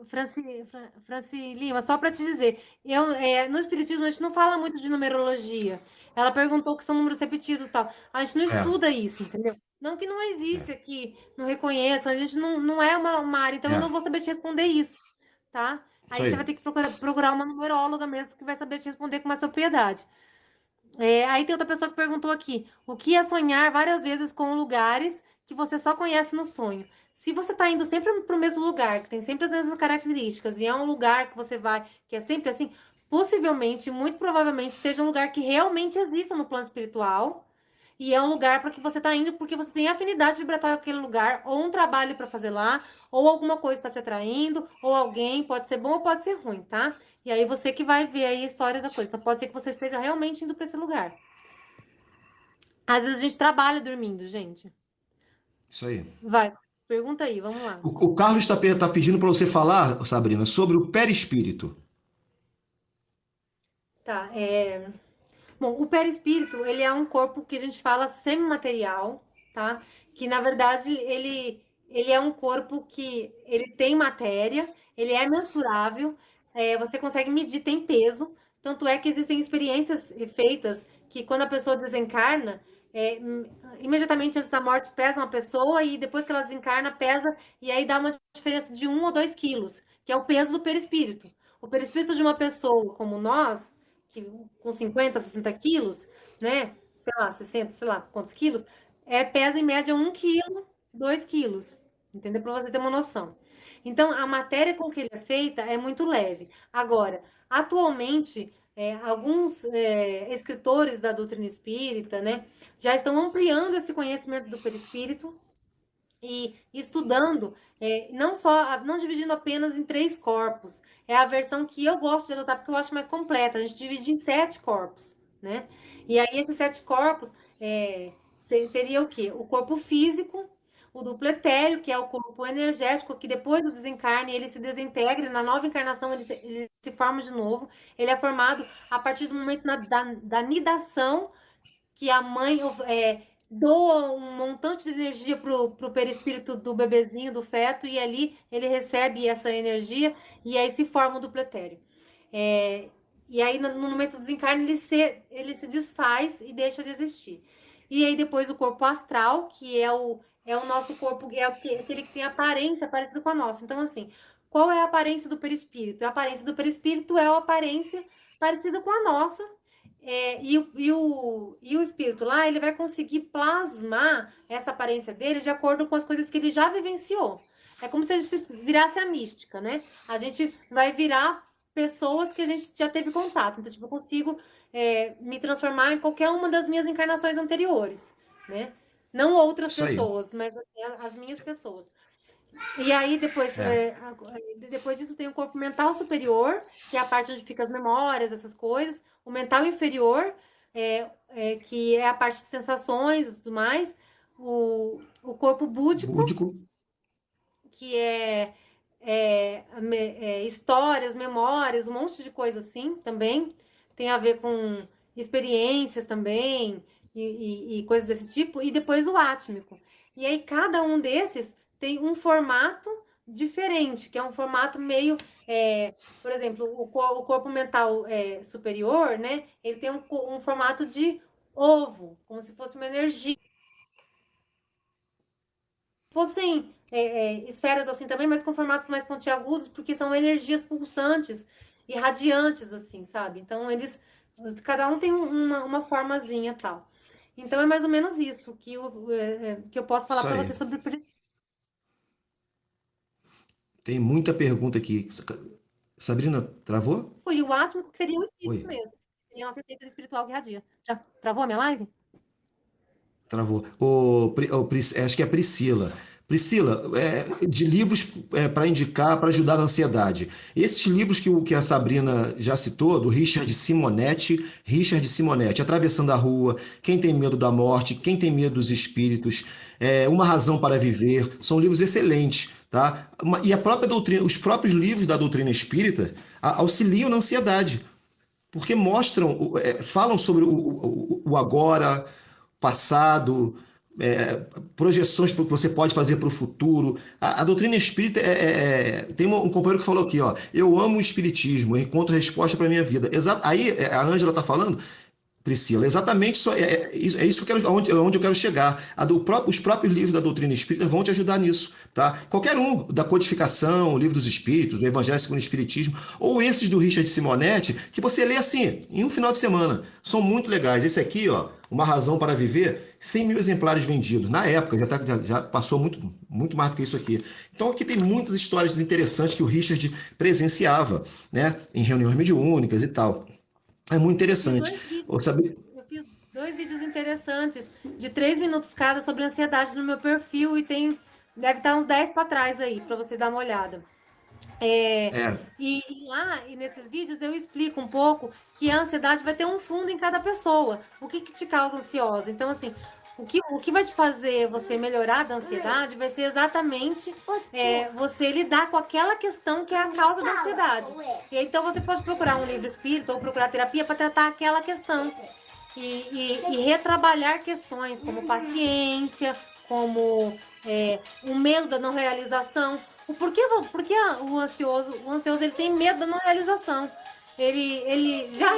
Speaker 2: Franci Lima, só para te dizer, no Espiritismo a gente não fala muito de numerologia. Ela perguntou que são números repetidos e tal. A gente não
Speaker 1: É,
Speaker 2: estuda isso, entendeu? Não que não existe aqui, não reconheça, a gente não é uma área, então eu não
Speaker 1: é,
Speaker 2: vou saber te responder isso, tá?
Speaker 1: isso
Speaker 2: Aí você
Speaker 1: aí.
Speaker 2: vai ter que procurar uma numeróloga mesmo que vai saber te responder com mais propriedade. Aí tem outra pessoa que perguntou aqui: o que é sonhar várias vezes com lugares que você só conhece no sonho? Se você está indo sempre para o mesmo lugar, que tem sempre as mesmas características, e é um lugar que você vai, que é sempre assim, possivelmente, muito provavelmente, seja um lugar que realmente exista no plano espiritual, e é um lugar para que você está indo porque você tem afinidade vibratória com aquele lugar, ou um trabalho para fazer lá, ou alguma coisa está te atraindo, ou alguém, pode ser bom ou pode ser ruim, tá? E aí você que vai ver aí a história da coisa. Então pode ser que você esteja realmente indo para esse lugar. Às vezes a gente trabalha dormindo, gente.
Speaker 1: Isso aí.
Speaker 2: Vai, pergunta aí, vamos lá.
Speaker 1: O Carlos está pedindo para você falar, Sabrina, sobre o perispírito.
Speaker 2: Tá, bom, o perispírito, ele é um corpo que a gente fala semimaterial, tá? Que, na verdade, ele é um corpo que ele tem matéria, ele é mensurável, você consegue medir, tem peso. Tanto é que existem experiências feitas que, quando a pessoa desencarna, imediatamente antes da morte, pesa uma pessoa e depois que ela desencarna, pesa, e aí dá uma diferença de 1 ou 2 quilos, que é o peso do perispírito. O perispírito de uma pessoa como nós, que com 50, 60 quilos, né? Sei lá, 60, sei lá quantos quilos, pesa em média 1 quilo, 2 quilos, entendeu? Para você ter uma noção. Então, a matéria com que ele é feita é muito leve. Agora, atualmente, alguns escritores da doutrina espírita, né, já estão ampliando esse conhecimento do perispírito e estudando, não dividindo apenas em 3 corpos. É a versão que eu gosto de adotar porque eu acho mais completa. A gente divide em 7 corpos, né? E aí esses 7 corpos seria o quê? O corpo físico, o duplo etéreo, que é o corpo energético, que depois do desencarne ele se desintegra, e na nova encarnação ele se forma de novo. Ele é formado a partir do momento da nidação, que a mãe doa um montante de energia pro perispírito do bebezinho, do feto, e ali ele recebe essa energia e aí se forma o duplo etéreo. E aí, no momento do desencarne, ele se desfaz e deixa de existir. E aí, depois, o corpo astral, que é o nosso corpo, aquele que tem aparência parecida com a nossa. Então, assim, qual é a aparência do perispírito? A aparência do perispírito é a aparência parecida com a nossa, e o espírito lá, ele vai conseguir plasmar essa aparência dele de acordo com as coisas que ele já vivenciou. É como se a gente virasse a mística, né? A gente vai virar pessoas que a gente já teve contato. Então, tipo, eu consigo me transformar em qualquer uma das minhas encarnações anteriores, né? Não outras
Speaker 1: Isso aí.
Speaker 2: pessoas, mas assim, as minhas pessoas. E aí,
Speaker 1: É,
Speaker 2: depois disso, tem o corpo mental superior, que é a parte onde ficam as memórias, essas coisas. O mental inferior, que é a parte de sensações e tudo mais. O corpo búdico,
Speaker 1: búdico.
Speaker 2: que histórias, memórias, um monte de coisa assim também. Tem a ver com experiências também e coisas desse tipo. E depois o átmico. E aí cada um desses tem um formato diferente, que é um formato meio, por exemplo, o corpo mental superior, né? Ele tem um formato de ovo, como se fosse uma energia. Fossem esferas assim também, mas com formatos mais pontiagudos, porque são energias pulsantes e radiantes, assim, sabe? Então, cada um tem uma formazinha tal. Então, é mais ou menos isso que eu posso falar
Speaker 1: Isso
Speaker 2: para
Speaker 1: aí.
Speaker 2: você sobre o.
Speaker 1: Tem muita pergunta aqui. Sabrina, travou?
Speaker 2: E o átmico, que seria o
Speaker 1: Oi,
Speaker 2: espírito mesmo. Seria a nossa essência espiritual que irradia. Já travou a minha live?
Speaker 1: travou. Acho que é a Priscila. Priscila, de livros para indicar, para ajudar na ansiedade. Esses livros que a Sabrina já citou, do Richard Simonetti, Atravessando a Rua, Quem Tem Medo da Morte, Quem Tem Medo dos Espíritos, Uma Razão para Viver, são livros excelentes, tá? E a própria doutrina, os próprios livros da doutrina espírita auxiliam na ansiedade, porque mostram, falam sobre o agora, passado, projeções que você pode fazer para o futuro. A doutrina espírita tem um companheiro que falou aqui, ó, eu amo o espiritismo, eu encontro resposta para a minha vida. Aí a Ângela está falando, Priscila, exatamente isso que eu quero, onde eu quero chegar. Os próprios livros da doutrina espírita vão te ajudar nisso, tá? Qualquer um, da Codificação, o Livro dos Espíritos, o Evangelho segundo o Espiritismo, ou esses do Richard Simonetti, que você lê assim, em um final de semana. São muito legais. Esse aqui, ó, Uma Razão para Viver, 100 mil exemplares vendidos. Na época, já passou muito mais do que isso aqui. Então, aqui tem muitas histórias interessantes que o Richard presenciava, né? Em reuniões mediúnicas e tal. É muito interessante.
Speaker 2: Eu fiz 2 vídeos interessantes, de 3 minutos cada, sobre ansiedade no meu perfil, e deve estar uns 10 para trás aí, para você dar uma olhada. E lá, e nesses vídeos, eu explico um pouco que a ansiedade vai ter um fundo em cada pessoa. O que te causa ansiosa? Então, assim, o que vai te fazer você melhorar da ansiedade vai ser exatamente você lidar com aquela questão que é a causa da ansiedade. E então você pode procurar um livro espírita ou procurar terapia para tratar aquela questão. E retrabalhar questões como paciência, como o medo da não realização. Porque o ansioso ele tem medo da não realização. Ele já,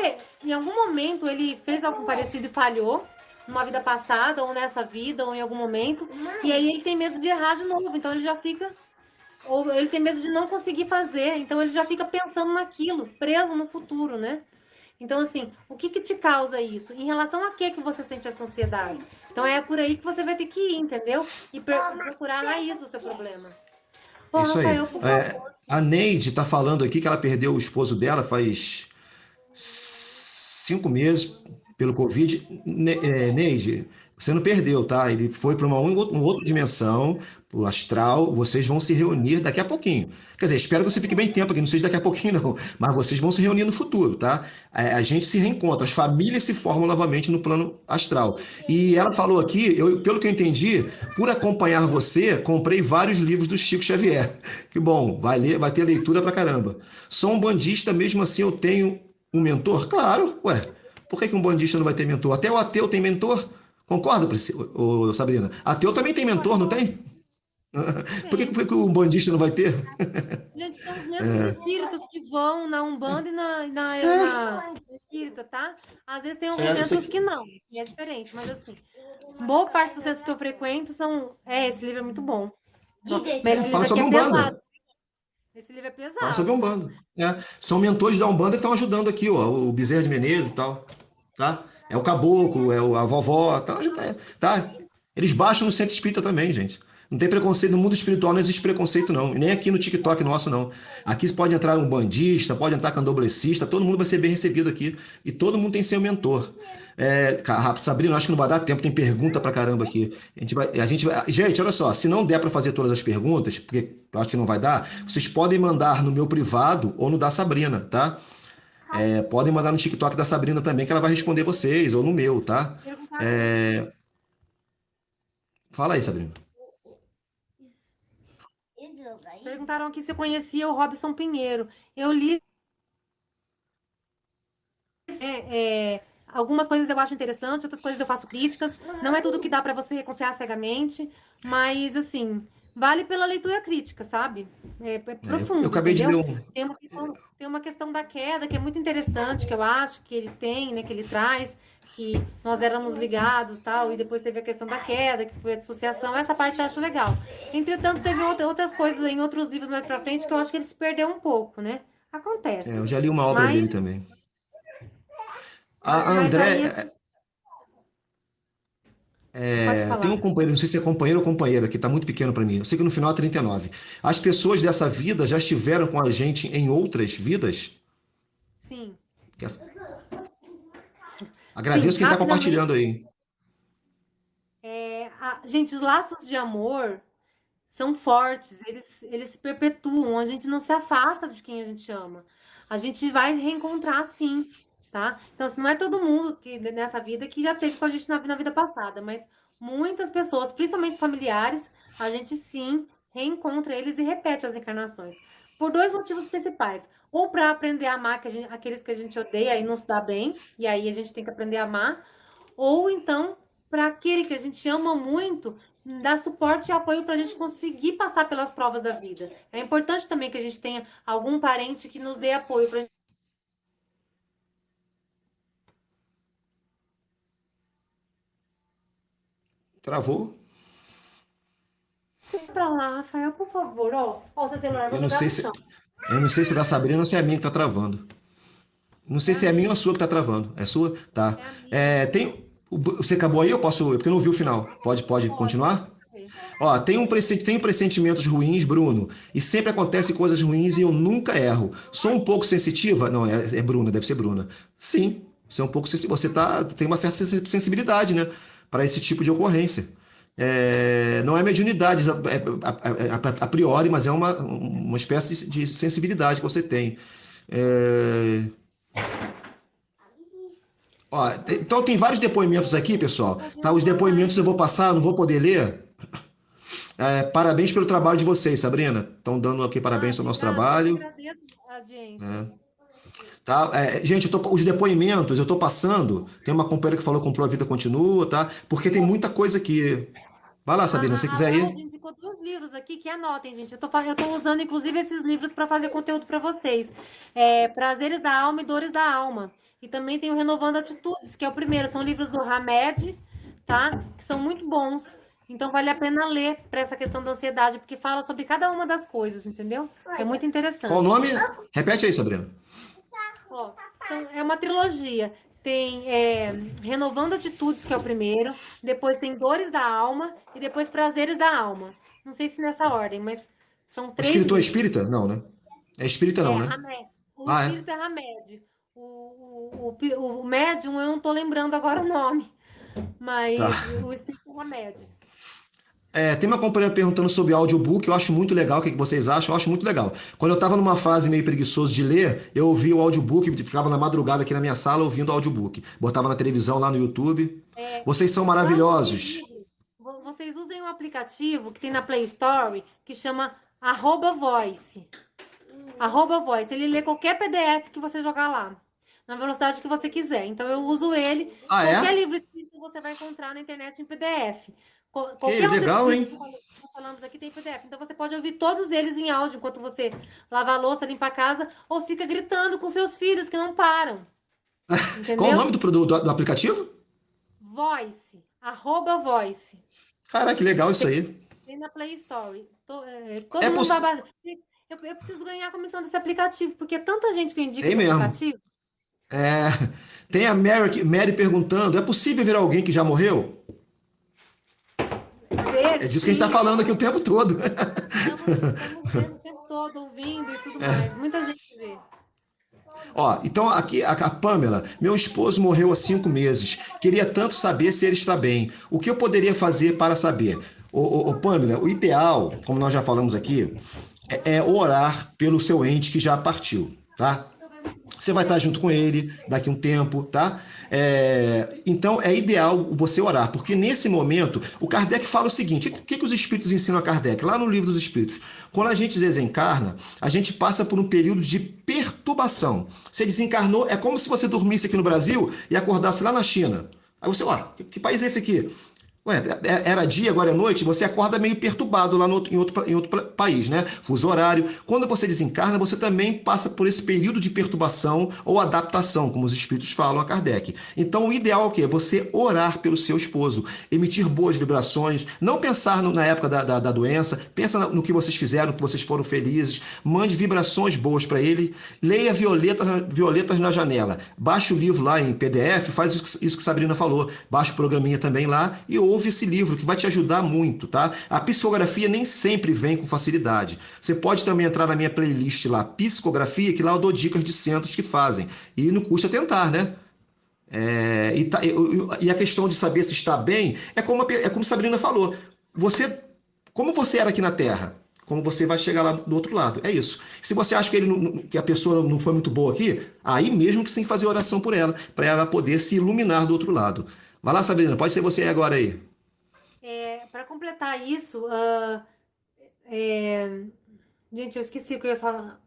Speaker 2: em algum momento, ele fez algo parecido e falhou, numa vida passada, ou nessa vida, ou em algum momento, e aí ele tem medo de errar de novo, então ele já fica, ou ele tem medo de não conseguir fazer, então ele já fica pensando naquilo, preso no futuro, né? Então, assim, o que te causa isso? Em relação a que você sente essa ansiedade? Então, é por aí que você vai ter que ir, entendeu? E procurar a raiz do seu problema. Bom,
Speaker 1: Isso aí.
Speaker 2: Rafael, por favor.
Speaker 1: A Neide está falando aqui que ela perdeu o esposo dela faz 5 meses pelo Covid. Neide, você não perdeu, tá? Ele foi para uma outra dimensão, o astral. Vocês vão se reunir daqui a pouquinho. Quer dizer, espero que você fique bem tempo aqui, não seja daqui a pouquinho, não. Mas vocês vão se reunir no futuro, tá? A gente se reencontra, as famílias se formam novamente no plano astral. E ela falou aqui, pelo que eu entendi, por acompanhar você, comprei vários livros do Chico Xavier. Que bom, vai ter leitura pra caramba. Sou um bandista, mesmo assim eu tenho um mentor? Claro, ué. Por que um bandista não vai ter mentor? Até o ateu tem mentor? Concorda, Sabrina? Ateu também tem mentor, não tem? Por que o bandista não vai ter?
Speaker 2: Gente, são os mesmos espíritos que vão na Umbanda e na espírita, tá? Às vezes tem alguns centros que não, e é diferente, mas assim, boa parte dos centros que eu frequento são. Esse livro é muito bom. Mas esse livro
Speaker 1: Fala
Speaker 2: aqui
Speaker 1: sobre
Speaker 2: é
Speaker 1: Umbanda.
Speaker 2: pesado. Esse livro é pesado.
Speaker 1: Fala sobre Umbanda. São mentores da Umbanda que estão ajudando aqui, ó, o Bezerra de Menezes e tal. Tá? É o caboclo, a vovó, tá? Eles baixam no centro espírita também, gente. Não tem preconceito, no mundo espiritual não existe preconceito, não. E nem aqui no TikTok nosso, não. Aqui pode entrar um bandista, pode entrar candomblessista, todo mundo vai ser bem recebido aqui. E todo mundo tem seu mentor. Sabrina, acho que não vai dar tempo, tem pergunta pra caramba aqui. Gente, olha só, se não der pra fazer todas as perguntas, porque eu acho que não vai dar, vocês podem mandar no meu privado ou no da Sabrina, tá? Podem mandar no TikTok da Sabrina também, que ela vai responder vocês, ou no meu, tá? Fala aí, Sabrina.
Speaker 2: Perguntaram aqui se eu conhecia o Robson Pinheiro. Eu li algumas coisas eu acho interessante, outras coisas eu faço críticas. Não é tudo que dá para você confiar cegamente, mas assim, vale pela leitura crítica, sabe? É profundo.
Speaker 1: Eu acabei
Speaker 2: entendeu?
Speaker 1: de ler
Speaker 2: Tem uma questão da queda que é muito interessante, que eu acho que ele tem, né, que ele traz, que nós éramos ligados, tal, e depois teve a questão da queda, que foi a dissociação. Essa parte eu acho legal. Entretanto, teve outras coisas em outros livros mais pra frente que eu acho que ele se perdeu um pouco, né? Acontece.
Speaker 1: eu já li uma obra dele também. A André. Tem um companheiro, não sei se é companheiro ou companheira, que está muito pequeno para mim. Eu sei que no final é 39. As pessoas dessa vida já estiveram com a gente em outras vidas?
Speaker 2: Sim.
Speaker 1: Agradeço quem está compartilhando aí.
Speaker 2: Gente, os laços de amor são fortes, eles se perpetuam, a gente não se afasta de quem a gente ama. A gente vai reencontrar sim, tá? Então, assim, não é todo mundo que nessa vida que já teve com a gente na vida passada, mas muitas pessoas, principalmente familiares, a gente sim reencontra eles e repete as encarnações. Por 2 motivos principais. Ou para aprender a amar aqueles que a gente odeia e não se dá bem, e aí a gente tem que aprender a amar, ou então para aquele que a gente ama muito, dar suporte e apoio para a gente conseguir passar pelas provas da vida. É importante também que a gente tenha algum parente que nos dê apoio para
Speaker 1: Travou?
Speaker 2: para lá, Rafael, por favor, ó o seu celular, vou
Speaker 1: Eu não
Speaker 2: jogar
Speaker 1: sei
Speaker 2: no
Speaker 1: se,
Speaker 2: chão.
Speaker 1: eu não sei se é da Sabrina ou se é a minha que tá travando. Não sei
Speaker 2: É
Speaker 1: se
Speaker 2: a
Speaker 1: é a minha ou
Speaker 2: minha,
Speaker 1: a sua que tá travando. É a sua? Tá.
Speaker 2: é a minha.
Speaker 1: Você acabou aí? Eu posso. Porque eu não vi o final. Pode
Speaker 2: Pode
Speaker 1: continuar?
Speaker 2: ver.
Speaker 1: Ó, tenho pressentimentos ruins, Bruno, e sempre acontecem coisas ruins e eu nunca erro. Sou um pouco sensitiva? Não, é Bruna, deve ser Bruna. Sim, você é um pouco sensitiva. Tem uma certa sensibilidade, né, para esse tipo de ocorrência. Não é mediunidade a priori, mas é uma espécie de sensibilidade que você tem. É, Ó, então tem vários depoimentos aqui, pessoal.
Speaker 2: Fazer
Speaker 1: Tá, os
Speaker 2: uma
Speaker 1: depoimentos eu
Speaker 2: live.
Speaker 1: vou passar, não vou poder ler. Parabéns pelo trabalho de vocês, Sabrina. Estão dando aqui
Speaker 2: Ah,
Speaker 1: parabéns pelo nosso
Speaker 2: obrigada. Eu que
Speaker 1: trabalho.
Speaker 2: agradeço a audiência.
Speaker 1: Né? Tá? Gente, os depoimentos eu estou passando. Tem uma companheira que falou que comprou a vida continua, tá? Porque tem muita coisa aqui. Vai lá, Sabrina, se você
Speaker 2: A
Speaker 1: quiser
Speaker 2: Láudia
Speaker 1: ir.
Speaker 2: indicou 2 livros aqui que anotem, gente. Eu tô usando, inclusive, esses livros para fazer conteúdo para vocês. Prazeres da Alma e Dores da Alma. E também tem o Renovando Atitudes, que é o primeiro. São livros do Hamed, tá? Que são muito bons. Então, vale a pena ler para essa questão da ansiedade, porque fala sobre cada uma das coisas, entendeu? É muito
Speaker 1: Qual o
Speaker 2: interessante.
Speaker 1: nome? Repete aí, Sabrina.
Speaker 2: Ó, é uma trilogia. Tem Renovando Atitudes, que é o primeiro. Depois tem Dores da Alma. E depois Prazeres da Alma. Não sei se nessa ordem, mas são
Speaker 1: O
Speaker 2: 3
Speaker 1: escritor é
Speaker 2: livros.
Speaker 1: espírita? Não, né? É espírita não, né?
Speaker 2: Hamed. O
Speaker 1: Ah, é?
Speaker 2: espírito é Hamed. O médium, eu não tô lembrando agora o nome.
Speaker 1: Tá.
Speaker 2: Mas o espírito é Hamed.
Speaker 1: Tem uma companheira perguntando sobre audiobook, eu acho muito legal, o que vocês acham? Eu acho muito legal. Quando eu estava numa fase meio preguiçoso de ler, eu ouvia o audiobook, ficava na madrugada aqui na minha sala ouvindo audiobook. Botava na televisão lá no YouTube. Vocês são
Speaker 2: Baixem os
Speaker 1: maravilhosos.
Speaker 2: livros. Vocês usem um aplicativo que tem na Play Store que chama @voice. @voice. Ele lê qualquer PDF que você jogar lá, na velocidade que você quiser. Então, eu uso ele.
Speaker 1: Ah,
Speaker 2: Qualquer
Speaker 1: é?
Speaker 2: livro escrito você vai encontrar na internet em PDF.
Speaker 1: Que
Speaker 2: Qualquer um desses
Speaker 1: legal,
Speaker 2: livros
Speaker 1: hein?
Speaker 2: que nós falamos aqui tem PDF. Então, você pode ouvir todos eles em áudio enquanto você lava a louça, limpa a casa, ou fica gritando com seus filhos que não param.
Speaker 1: Qual o
Speaker 2: Entendeu?
Speaker 1: nome do aplicativo?
Speaker 2: Voice. @voice.
Speaker 1: Caraca, que legal isso aí.
Speaker 2: Tem na Play Store.
Speaker 1: É
Speaker 2: Todo mundo vai
Speaker 1: poss...
Speaker 2: baixar. Eu preciso ganhar a comissão desse aplicativo, porque é tanta gente que indica
Speaker 1: Tem
Speaker 2: esse
Speaker 1: mesmo.
Speaker 2: aplicativo.
Speaker 1: É, Tem a Mary perguntando: é possível ver alguém que já morreu?
Speaker 2: Ver,
Speaker 1: É disso que a gente está
Speaker 2: sim.
Speaker 1: falando aqui o tempo todo.
Speaker 2: Estamos vendo o tempo todo, ouvindo e tudo mais. Muita gente vê.
Speaker 1: Ó, então aqui a Pamela, meu esposo morreu há 5 meses. Queria tanto saber se ele está bem. O que eu poderia fazer para saber? Pamela, o ideal, como nós já falamos aqui, é orar pelo seu ente que já partiu, tá? Você vai estar junto com ele daqui a um tempo, tá? Então é ideal você orar, porque nesse momento o Kardec fala o seguinte: o que os espíritos ensinam a Kardec? Lá no Livro dos Espíritos, quando a gente desencarna, a gente passa por um período de perturbação. Você desencarnou, é como se você dormisse aqui no Brasil e acordasse lá na China. Aí você, ó, que país é esse aqui? Ué, era dia, agora é noite, você acorda meio perturbado lá em outro país, né? Fuso horário. Quando você desencarna, você também passa por esse período de perturbação ou adaptação, como os espíritos falam a Kardec. Então, o ideal é o quê? Você orar pelo seu esposo, emitir boas vibrações, não pensar na época da doença, pensa no que vocês fizeram, que vocês foram felizes, mande vibrações boas para ele, leia Violetas na Janela, baixe o livro lá em PDF, faz isso que Sabrina falou, baixa o programinha também lá e ouve esse livro que vai te ajudar muito, tá? A psicografia nem sempre vem com facilidade. Você pode também entrar na minha playlist lá, psicografia, que lá eu dou dicas de centros que fazem. E não custa tentar, né? E a questão de saber se está bem é como Sabrina falou. Como você era aqui na Terra, como você vai chegar lá do outro lado. É isso. Se você acha que a pessoa não foi muito boa aqui, aí mesmo que você tem que fazer oração por ela, para ela poder se iluminar do outro lado. Vai lá, Sabrina, pode ser você agora aí.
Speaker 2: Para completar isso, gente, eu esqueci o que eu ia falar.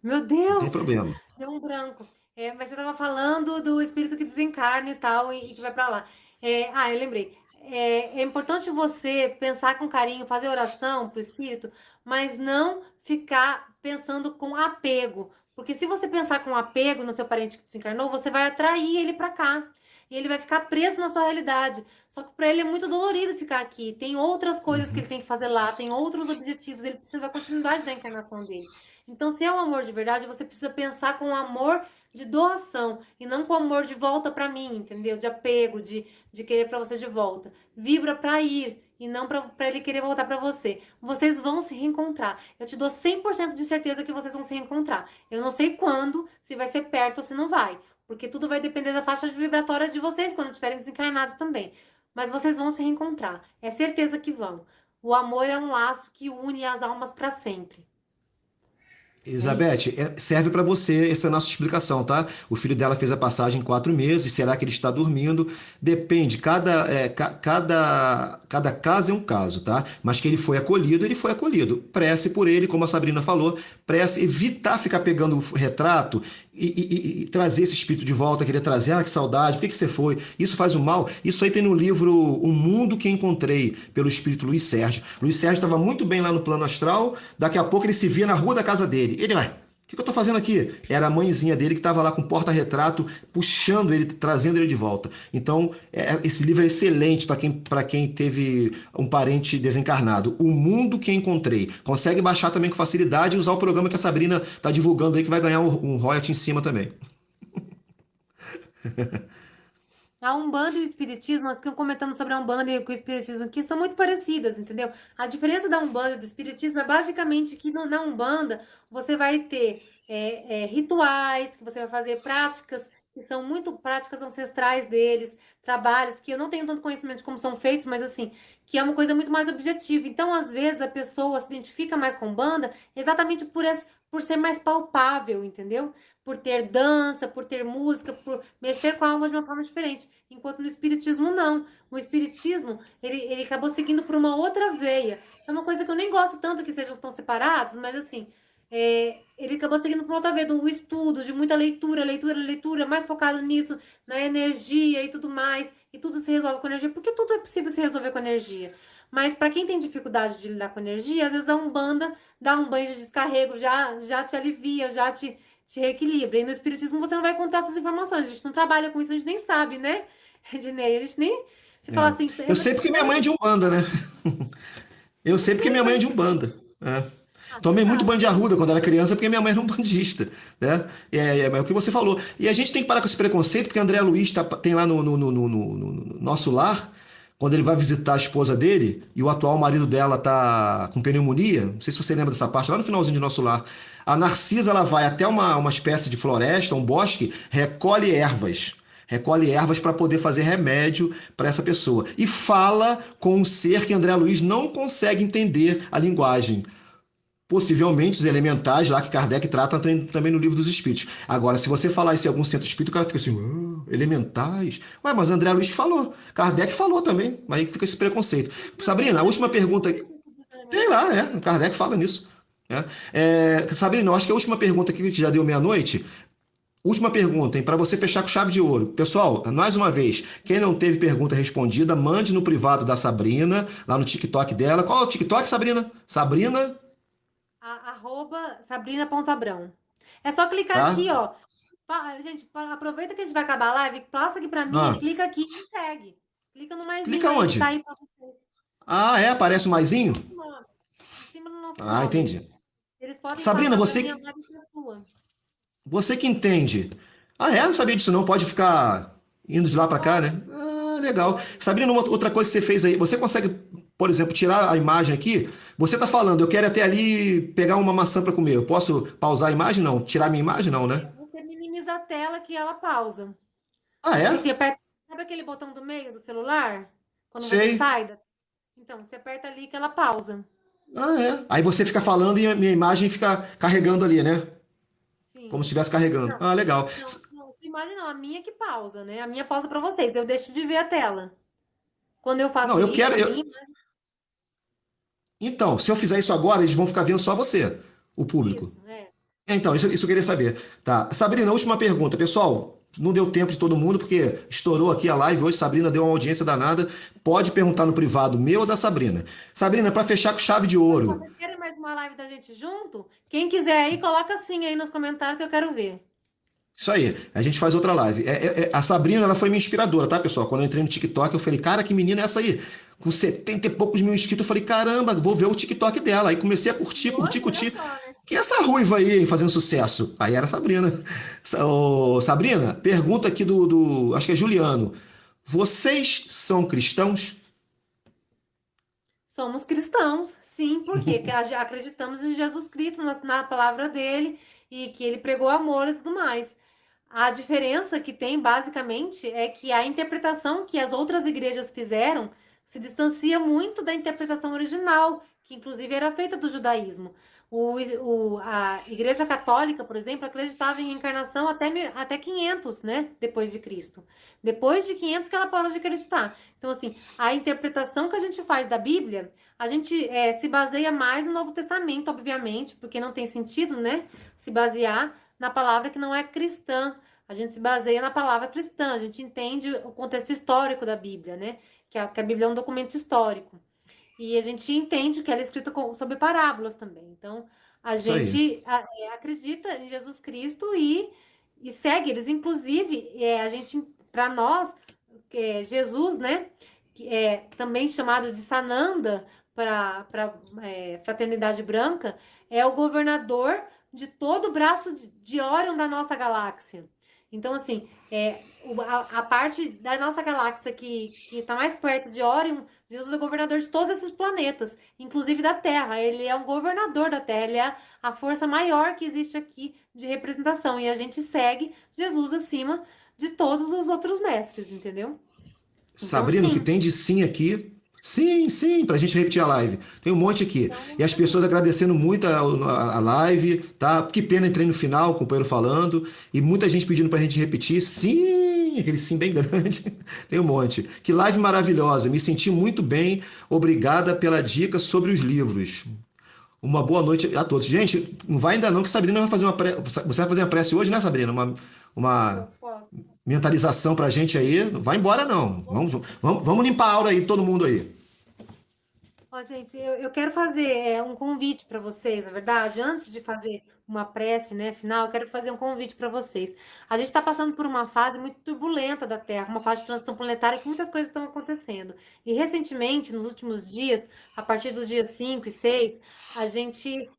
Speaker 2: Meu
Speaker 1: Não tem
Speaker 2: Deus,
Speaker 1: problema.
Speaker 2: deu um branco. Mas você estava falando do espírito que desencarna e tal, e que vai para lá. Eu lembrei. É importante você pensar com carinho, fazer oração para o espírito, mas não ficar pensando com apego. Porque se você pensar com apego no seu parente que desencarnou, você vai atrair ele para cá. E ele vai ficar preso na sua realidade. Só que para ele é muito dolorido ficar aqui. Tem outras coisas que
Speaker 1: Uhum.
Speaker 2: ele tem que fazer lá, tem outros objetivos, ele precisa da continuidade da encarnação dele. Então, se é um amor de verdade, você precisa pensar com amor de doação e não com amor de volta para mim, entendeu? De apego, de querer para você de volta. Vibra para ir e não para ele querer voltar para você. Vocês vão se reencontrar. Eu te dou 100% de certeza que vocês vão se reencontrar. Eu não sei quando, se vai ser perto ou se não vai, porque tudo vai depender da faixa vibratória de vocês quando estiverem desencarnados também. Mas vocês vão se reencontrar. É certeza que vão. O amor é um laço que une as almas para sempre. É isso.
Speaker 1: Elizabeth, serve para você essa nossa explicação, tá? O filho dela fez a passagem em 4 meses. Será que ele está dormindo? Depende. Cada caso é um caso, tá? Mas que ele foi acolhido, ele foi acolhido. Prece por ele, como a Sabrina falou. Prece, evitar ficar pegando o retrato e trazer esse espírito de volta, querer trazer, que saudade, por que você foi? Isso faz um mal. Isso aí tem no livro Um Mundo que Encontrei, pelo espírito Luiz Sérgio. Luiz Sérgio estava muito bem lá no plano astral, daqui a pouco ele se via na rua da casa dele. Ele, vai, o que eu estou fazendo aqui? Era a mãezinha dele que estava lá com porta-retrato, puxando ele, trazendo ele de volta. Então, esse livro é excelente para quem teve um parente desencarnado. O Mundo que Encontrei. Consegue baixar também com facilidade e usar o programa que a Sabrina está divulgando aí, que vai ganhar um royalty em cima também.
Speaker 2: A Umbanda e o Espiritismo, aqui comentando sobre a Umbanda e o Espiritismo, que são muito parecidas, entendeu? A diferença da Umbanda e do Espiritismo é basicamente que na Umbanda você vai ter rituais, que você vai fazer práticas que são muito práticas ancestrais deles, trabalhos que eu não tenho tanto conhecimento de como são feitos, mas assim, que é uma coisa muito mais objetiva. Então, às vezes, a pessoa se identifica mais com Umbanda exatamente por ser mais palpável, entendeu? Por ter dança, por ter música, por mexer com a alma de uma forma diferente. Enquanto no espiritismo, não. O espiritismo, ele acabou seguindo por uma outra veia. É uma coisa que eu nem gosto tanto que sejam tão separados, mas assim, ele acabou seguindo por uma outra veia, do estudo, de muita leitura, mais focado nisso, na energia e tudo mais. E tudo se resolve com energia, porque tudo é possível se resolver com energia. Mas para quem tem dificuldade de lidar com energia, às vezes a Umbanda dá um banho de descarrego, já te alivia, já te reequilibra. E no espiritismo você não vai encontrar essas informações. A gente não trabalha com isso, a gente nem sabe, né, Ednei? A gente nem. Se falar assim,
Speaker 1: Eu sei porque minha mãe é de Umbanda, né? Eu sei porque
Speaker 2: sei,
Speaker 1: minha mãe
Speaker 2: mas.
Speaker 1: é de Umbanda.
Speaker 2: Você
Speaker 1: Tomei muito
Speaker 2: sabe.
Speaker 1: banho de arruda quando era criança porque minha mãe era um bandista, né? É o que você falou. E a gente tem que parar com esse preconceito, porque André Luiz tem lá no Nosso Lar, quando ele vai visitar a esposa dele, e o atual marido dela tá com pneumonia, não sei se você lembra dessa parte, lá no finalzinho de Nosso Lar. A Narcisa, ela vai até uma espécie de floresta, um bosque, recolhe ervas para poder fazer remédio para essa pessoa. E fala com um ser que André Luiz não consegue entender a linguagem. Possivelmente os elementais lá que Kardec trata também no Livro dos Espíritos. Agora, se você falar isso em algum centro espírita, o cara fica assim, elementais? Ué, mas André Luiz que falou. Kardec falou também. Aí fica esse preconceito. Sabrina, a última pergunta. Tem lá, Kardec fala nisso. Sabrina, eu acho que a última pergunta aqui, que já deu meia-noite. Última pergunta, hein, para você fechar com chave de ouro. Pessoal, mais uma vez, quem não teve pergunta respondida, mande no privado da Sabrina, lá no TikTok dela. Qual é o TikTok, Sabrina? Sabrina,
Speaker 2: Sabrina.abrão. É só clicar
Speaker 1: tá?
Speaker 2: aqui, ó. Gente, aproveita que a gente vai acabar a live, passa aqui pra mim,
Speaker 1: Ah,
Speaker 2: clica aqui e segue. Clica no maisinho
Speaker 1: clica
Speaker 2: aí que tá
Speaker 1: onde?
Speaker 2: aí pra vocês.
Speaker 1: Aparece o maisinho?
Speaker 2: Em cima do nosso nome.
Speaker 1: Entendi.
Speaker 2: Eles podem
Speaker 1: Sabrina,
Speaker 2: passar pra mim a live que é sua.
Speaker 1: você que entende. Não sabia disso não, pode ficar indo de lá para cá, né? Legal.
Speaker 2: Pode.
Speaker 1: Sabrina, outra coisa que você fez aí, você consegue, por exemplo, tirar a imagem aqui? Você tá falando, eu quero até ali pegar uma maçã para comer. Eu posso pausar a imagem? Não. Tirar minha imagem? Não, né?
Speaker 2: Você minimiza a tela que ela pausa. Tipo
Speaker 1: É?
Speaker 2: assim, aperta. Sabe aquele botão do meio do celular? Quando você
Speaker 1: Sei.
Speaker 2: sai? Então, você aperta ali que ela pausa.
Speaker 1: É. Aí você fica falando e a minha imagem fica carregando ali, né? Como se
Speaker 2: Sim.
Speaker 1: estivesse carregando.
Speaker 2: Não,
Speaker 1: Legal.
Speaker 2: não, sua imagem não, a minha que pausa, né? A minha pausa pra vocês, eu deixo de ver a tela. Quando eu
Speaker 1: Não,
Speaker 2: faço
Speaker 1: eu
Speaker 2: isso,
Speaker 1: quero.
Speaker 2: a minha
Speaker 1: Então, se eu fizer isso agora, eles vão ficar vendo só você, o público.
Speaker 2: isso, é.
Speaker 1: Então, isso eu queria saber. Tá. Sabrina, última pergunta. Pessoal, não deu tempo de todo mundo, porque estourou aqui a live hoje. Sabrina deu uma audiência danada. Pode perguntar no privado meu ou da Sabrina. Sabrina, para fechar com chave de ouro.
Speaker 2: Vocês querem mais uma live da gente junto? Quem quiser aí, coloca sim aí nos comentários que eu quero ver.
Speaker 1: Isso aí, a gente faz outra live. A Sabrina, ela foi minha inspiradora, tá, pessoal? Quando eu entrei no TikTok, eu falei, cara, que menina é essa aí? Com 70 e poucos mil inscritos, eu falei, caramba, vou ver o TikTok dela. Aí comecei a curtir, curtir,
Speaker 2: Hoje, olha
Speaker 1: curtir.
Speaker 2: só, né?
Speaker 1: Que é essa ruiva aí, hein, fazendo sucesso? Aí era a Sabrina. Sabrina, pergunta aqui acho que é Juliano. Vocês são cristãos?
Speaker 2: Somos cristãos, sim, porque acreditamos em Jesus Cristo, na palavra dele, e que ele pregou amor e tudo mais. A diferença que tem, basicamente, é que a interpretação que as outras igrejas fizeram se distancia muito da interpretação original, que inclusive era feita do judaísmo. A Igreja Católica, por exemplo, acreditava em reencarnação até 500, né, depois de Cristo. Depois de 500 que ela parou de acreditar. Então, assim, a interpretação que a gente faz da Bíblia, a gente se baseia mais no Novo Testamento, obviamente, porque não tem sentido, né, se basear na palavra que não é cristã. A gente se baseia na palavra cristã, a gente entende o contexto histórico da Bíblia, né? Que a Bíblia é um documento histórico. E a gente entende que ela é escrita sobre parábolas também. Então, a
Speaker 1: Isso aí.
Speaker 2: gente acredita em Jesus Cristo e segue eles. Inclusive, a gente, para nós, Jesus, né? Que é também chamado de Sananda para Fraternidade Branca, é o governador de todo o braço de Órion da nossa galáxia. Então, assim, a parte da nossa galáxia que está mais perto de Órion, Jesus é governador de todos esses planetas, inclusive da Terra. Ele é um governador da Terra, ele é a força maior que existe aqui de representação. E a gente segue Jesus acima de todos os outros mestres, entendeu? Então,
Speaker 1: Sabrina, o que
Speaker 2: sim.
Speaker 1: tem de sim aqui? Sim, sim, pra gente repetir a live. Tem um monte aqui.
Speaker 2: Então,
Speaker 1: E as pessoas agradecendo muito a live, tá? Que pena, entrei no final, o companheiro falando, e muita gente pedindo pra gente repetir. Sim, aquele sim bem grande. Tem um monte. Que live maravilhosa, me senti muito bem. Obrigada pela dica sobre os livros. Uma boa noite a todos. Gente, não vai ainda não, que Sabrina vai fazer Você vai fazer uma prece hoje, né, Sabrina? Uma
Speaker 2: posso.
Speaker 1: mentalização pra gente aí. Não vai embora, não. Vamos limpar a aura aí, todo mundo aí.
Speaker 2: Ó, gente, eu quero fazer um convite para vocês, na verdade, antes de fazer uma prece, né, final, eu quero fazer um convite para vocês. A gente está passando por uma fase muito turbulenta da Terra, uma fase de transição planetária que muitas coisas estão acontecendo. E recentemente, nos últimos dias, a partir dos dias 5 e 6, a gente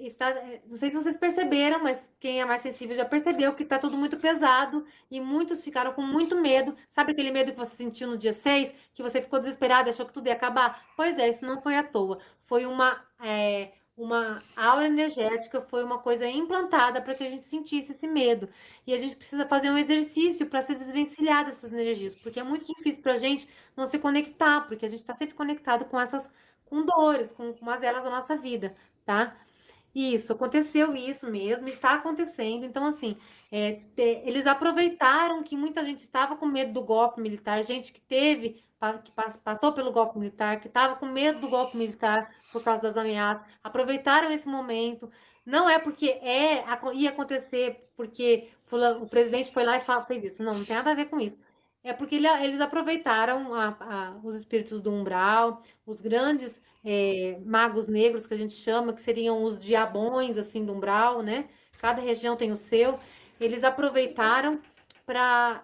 Speaker 2: está. Não sei se vocês perceberam, mas quem é mais sensível já percebeu que está tudo muito pesado e muitos ficaram com muito medo. Sabe aquele medo que você sentiu no dia 6, que você ficou desesperado, achou que tudo ia acabar? Pois é, isso não foi à toa. Foi uma aura energética, foi uma coisa implantada para que a gente sentisse esse medo. E a gente precisa fazer um exercício para se desvencilhar dessas energias, porque é muito difícil para a gente não se conectar, porque a gente está sempre conectado com dores, com mazelas da nossa vida, tá? Isso, aconteceu isso mesmo, está acontecendo. Então, assim, eles aproveitaram que muita gente estava com medo do golpe militar, gente que passou pelo golpe militar, que estava com medo do golpe militar por causa das ameaças, aproveitaram esse momento. Não é porque ia acontecer, porque o presidente foi lá e fez isso. Não, não tem nada a ver com isso. É porque eles aproveitaram os espíritos do umbral, os grandes magos negros que a gente chama, que seriam os diabões assim do umbral, né? Cada região tem o seu. Eles aproveitaram para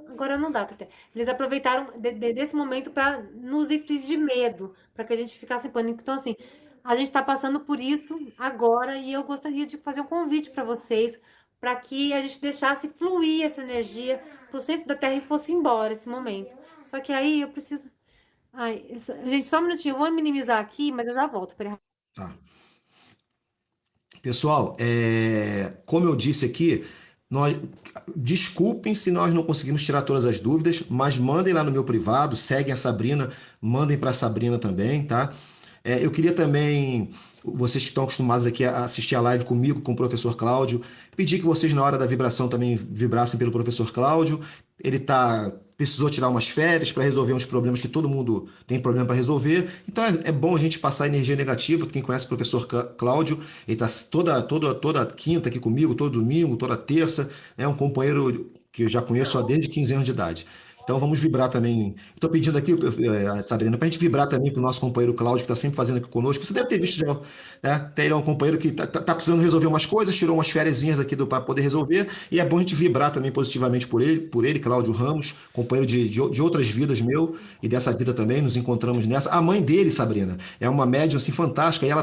Speaker 2: agora não dá, Peter. Eles aproveitaram desse momento para nos itens de medo, para que a gente ficasse em pânico. Então assim, a gente está passando por isso agora e eu gostaria de fazer um convite para vocês, para que a gente deixasse fluir essa energia para o centro da Terra e fosse embora esse momento. Só que aí eu preciso. Ai, gente, só um minutinho, eu vou minimizar aqui, mas eu já volto. Peraí.
Speaker 1: Tá. Pessoal, como eu disse aqui, desculpem se nós não conseguimos tirar todas as dúvidas, mas mandem lá no meu privado, seguem a Sabrina, mandem para a Sabrina também, tá? Eu queria também, vocês que estão acostumados aqui a assistir a live comigo, com o professor Cláudio, pedir que vocês, na hora da vibração, também vibrassem pelo professor Cláudio. Ele está precisou tirar umas férias para resolver uns problemas que todo mundo tem problema para resolver. Então é bom a gente passar energia negativa. Quem conhece o professor Cláudio, ele está toda quinta aqui comigo, todo domingo, toda terça. É um companheiro que eu já conheço há desde 15 anos de idade. Então vamos vibrar também. Estou pedindo aqui, Sabrina, para a gente vibrar também para o nosso companheiro Cláudio, que está sempre fazendo aqui conosco. Você deve ter visto já, né? Ele é um companheiro que está precisando resolver umas coisas, tirou umas fériasinhas aqui para poder resolver. E é bom a gente vibrar também positivamente por ele, Cláudio Ramos, companheiro de outras vidas meu e dessa vida também. Nos encontramos nessa. A mãe dele, Sabrina, é uma médium assim, fantástica. E ela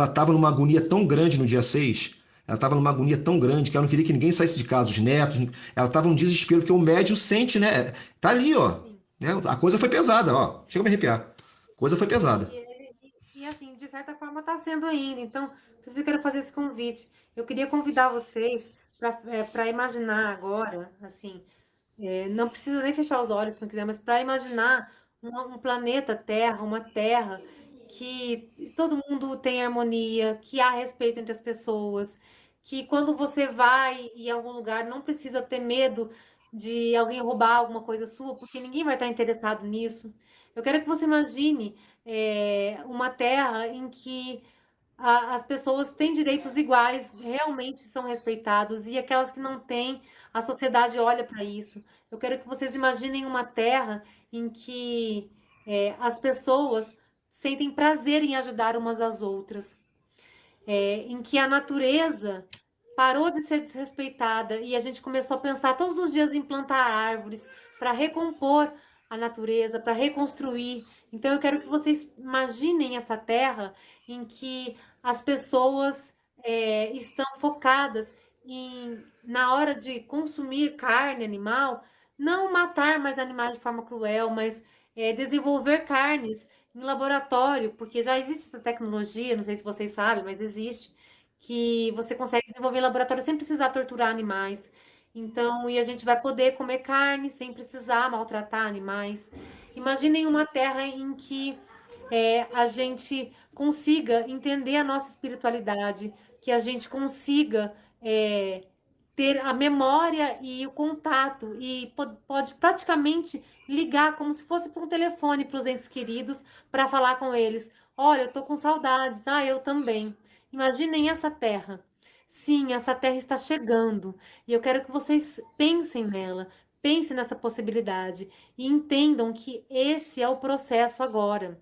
Speaker 1: estava numa agonia tão grande no dia 6. Ela estava numa agonia tão grande que ela não queria que ninguém saísse de casa, os netos. Ela estava num desespero, porque o médium sente, né? Tá ali, ó.
Speaker 2: Sim.
Speaker 1: Né? A coisa foi pesada, ó. Chega a me arrepiar. A coisa foi pesada.
Speaker 2: E, assim, de certa forma está sendo ainda. Então, por isso eu quero fazer esse convite. Eu queria convidar vocês para imaginar agora, assim, não precisa nem fechar os olhos se não quiser, mas para imaginar um planeta Terra, uma Terra que todo mundo tem harmonia, que há respeito entre as pessoas, que quando você vai em algum lugar não precisa ter medo de alguém roubar alguma coisa sua, porque ninguém vai estar interessado nisso. Eu quero que você imagine uma Terra em que as pessoas têm direitos iguais, realmente são respeitados, e aquelas que não têm, a sociedade olha para isso. Eu quero que vocês imaginem uma terra em que as pessoas sentem prazer em ajudar umas às outras, em que a natureza parou de ser desrespeitada e a gente começou a pensar todos os dias em plantar árvores para recompor a natureza, para reconstruir. Então eu quero que vocês imaginem essa terra em que as pessoas estão focadas na hora de consumir carne animal, não matar mais animais de forma cruel, mas desenvolver carnes em laboratório, porque já existe essa tecnologia, não sei se vocês sabem, mas existe, que você consegue desenvolver em laboratório sem precisar torturar animais. Então, e a gente vai poder comer carne sem precisar maltratar animais. Imaginem uma terra em que a gente consiga entender a nossa espiritualidade, que a gente consiga ter a memória e o contato, e pode praticamente ligar como se fosse por um telefone para os entes queridos, para falar com eles. Olha, eu tô com saudades. Ah, eu também. Imaginem essa terra. Sim, essa terra está chegando. E eu quero que vocês pensem nela, pensem nessa possibilidade e entendam que esse é o processo agora.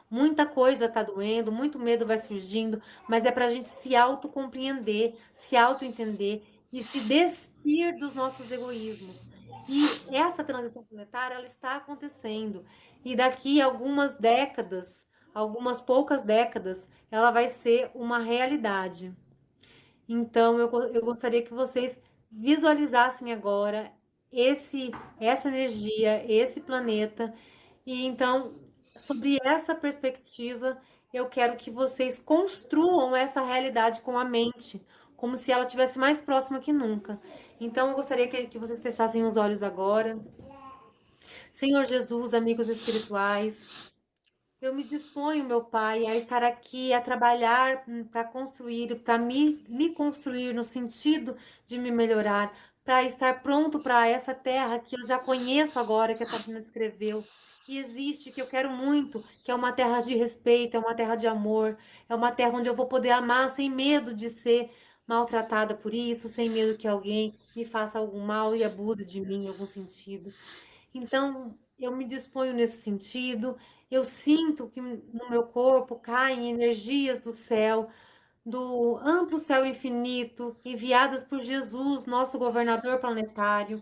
Speaker 2: Muita coisa está doendo, muito medo vai surgindo, mas é para a gente se autocompreender, se autoentender e se despir dos nossos egoísmos. E essa transição planetária, ela está acontecendo. E daqui a algumas décadas, algumas poucas décadas, ela vai ser uma realidade. Então, eu gostaria que vocês visualizassem agora essa energia, esse planeta. E então, sobre essa perspectiva, eu quero que vocês construam essa realidade com a mente, como se ela estivesse mais próxima que nunca. Então, eu gostaria que vocês fechassem os olhos agora. Senhor Jesus, amigos espirituais, eu me disponho, meu Pai, a estar aqui, a trabalhar para construir, para me construir no sentido de me melhorar, para estar pronto para essa terra que eu já conheço agora, que a Sabrina descreveu, que existe, que eu quero muito, que é uma terra de respeito, é uma terra de amor, é uma terra onde eu vou poder amar sem medo de ser maltratada por isso, sem medo que alguém me faça algum mal e abuse de mim em algum sentido. Então, eu me disponho nesse sentido. Eu sinto que no meu corpo caem energias do céu, do amplo céu infinito, enviadas por Jesus, nosso governador planetário,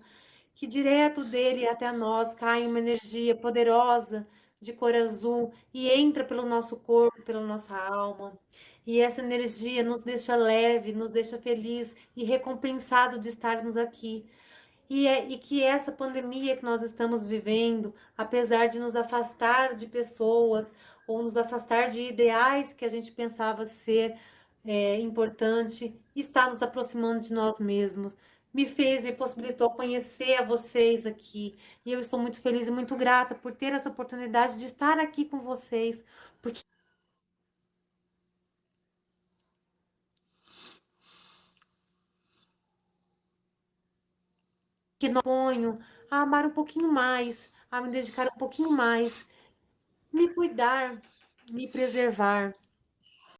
Speaker 2: que direto dele até nós cai uma energia poderosa de cor azul e entra pelo nosso corpo, pela nossa alma. E essa energia nos deixa leve, nos deixa feliz e recompensado de estarmos aqui. E que essa pandemia que nós estamos vivendo, apesar de nos afastar de pessoas ou nos afastar de ideais que a gente pensava ser importante, está nos aproximando de nós mesmos. Me possibilitou conhecer a vocês aqui. E eu estou muito feliz e muito grata por ter essa oportunidade de estar aqui com vocês, porque que não ponho a amar um pouquinho mais, a me dedicar um pouquinho mais, me cuidar, me preservar,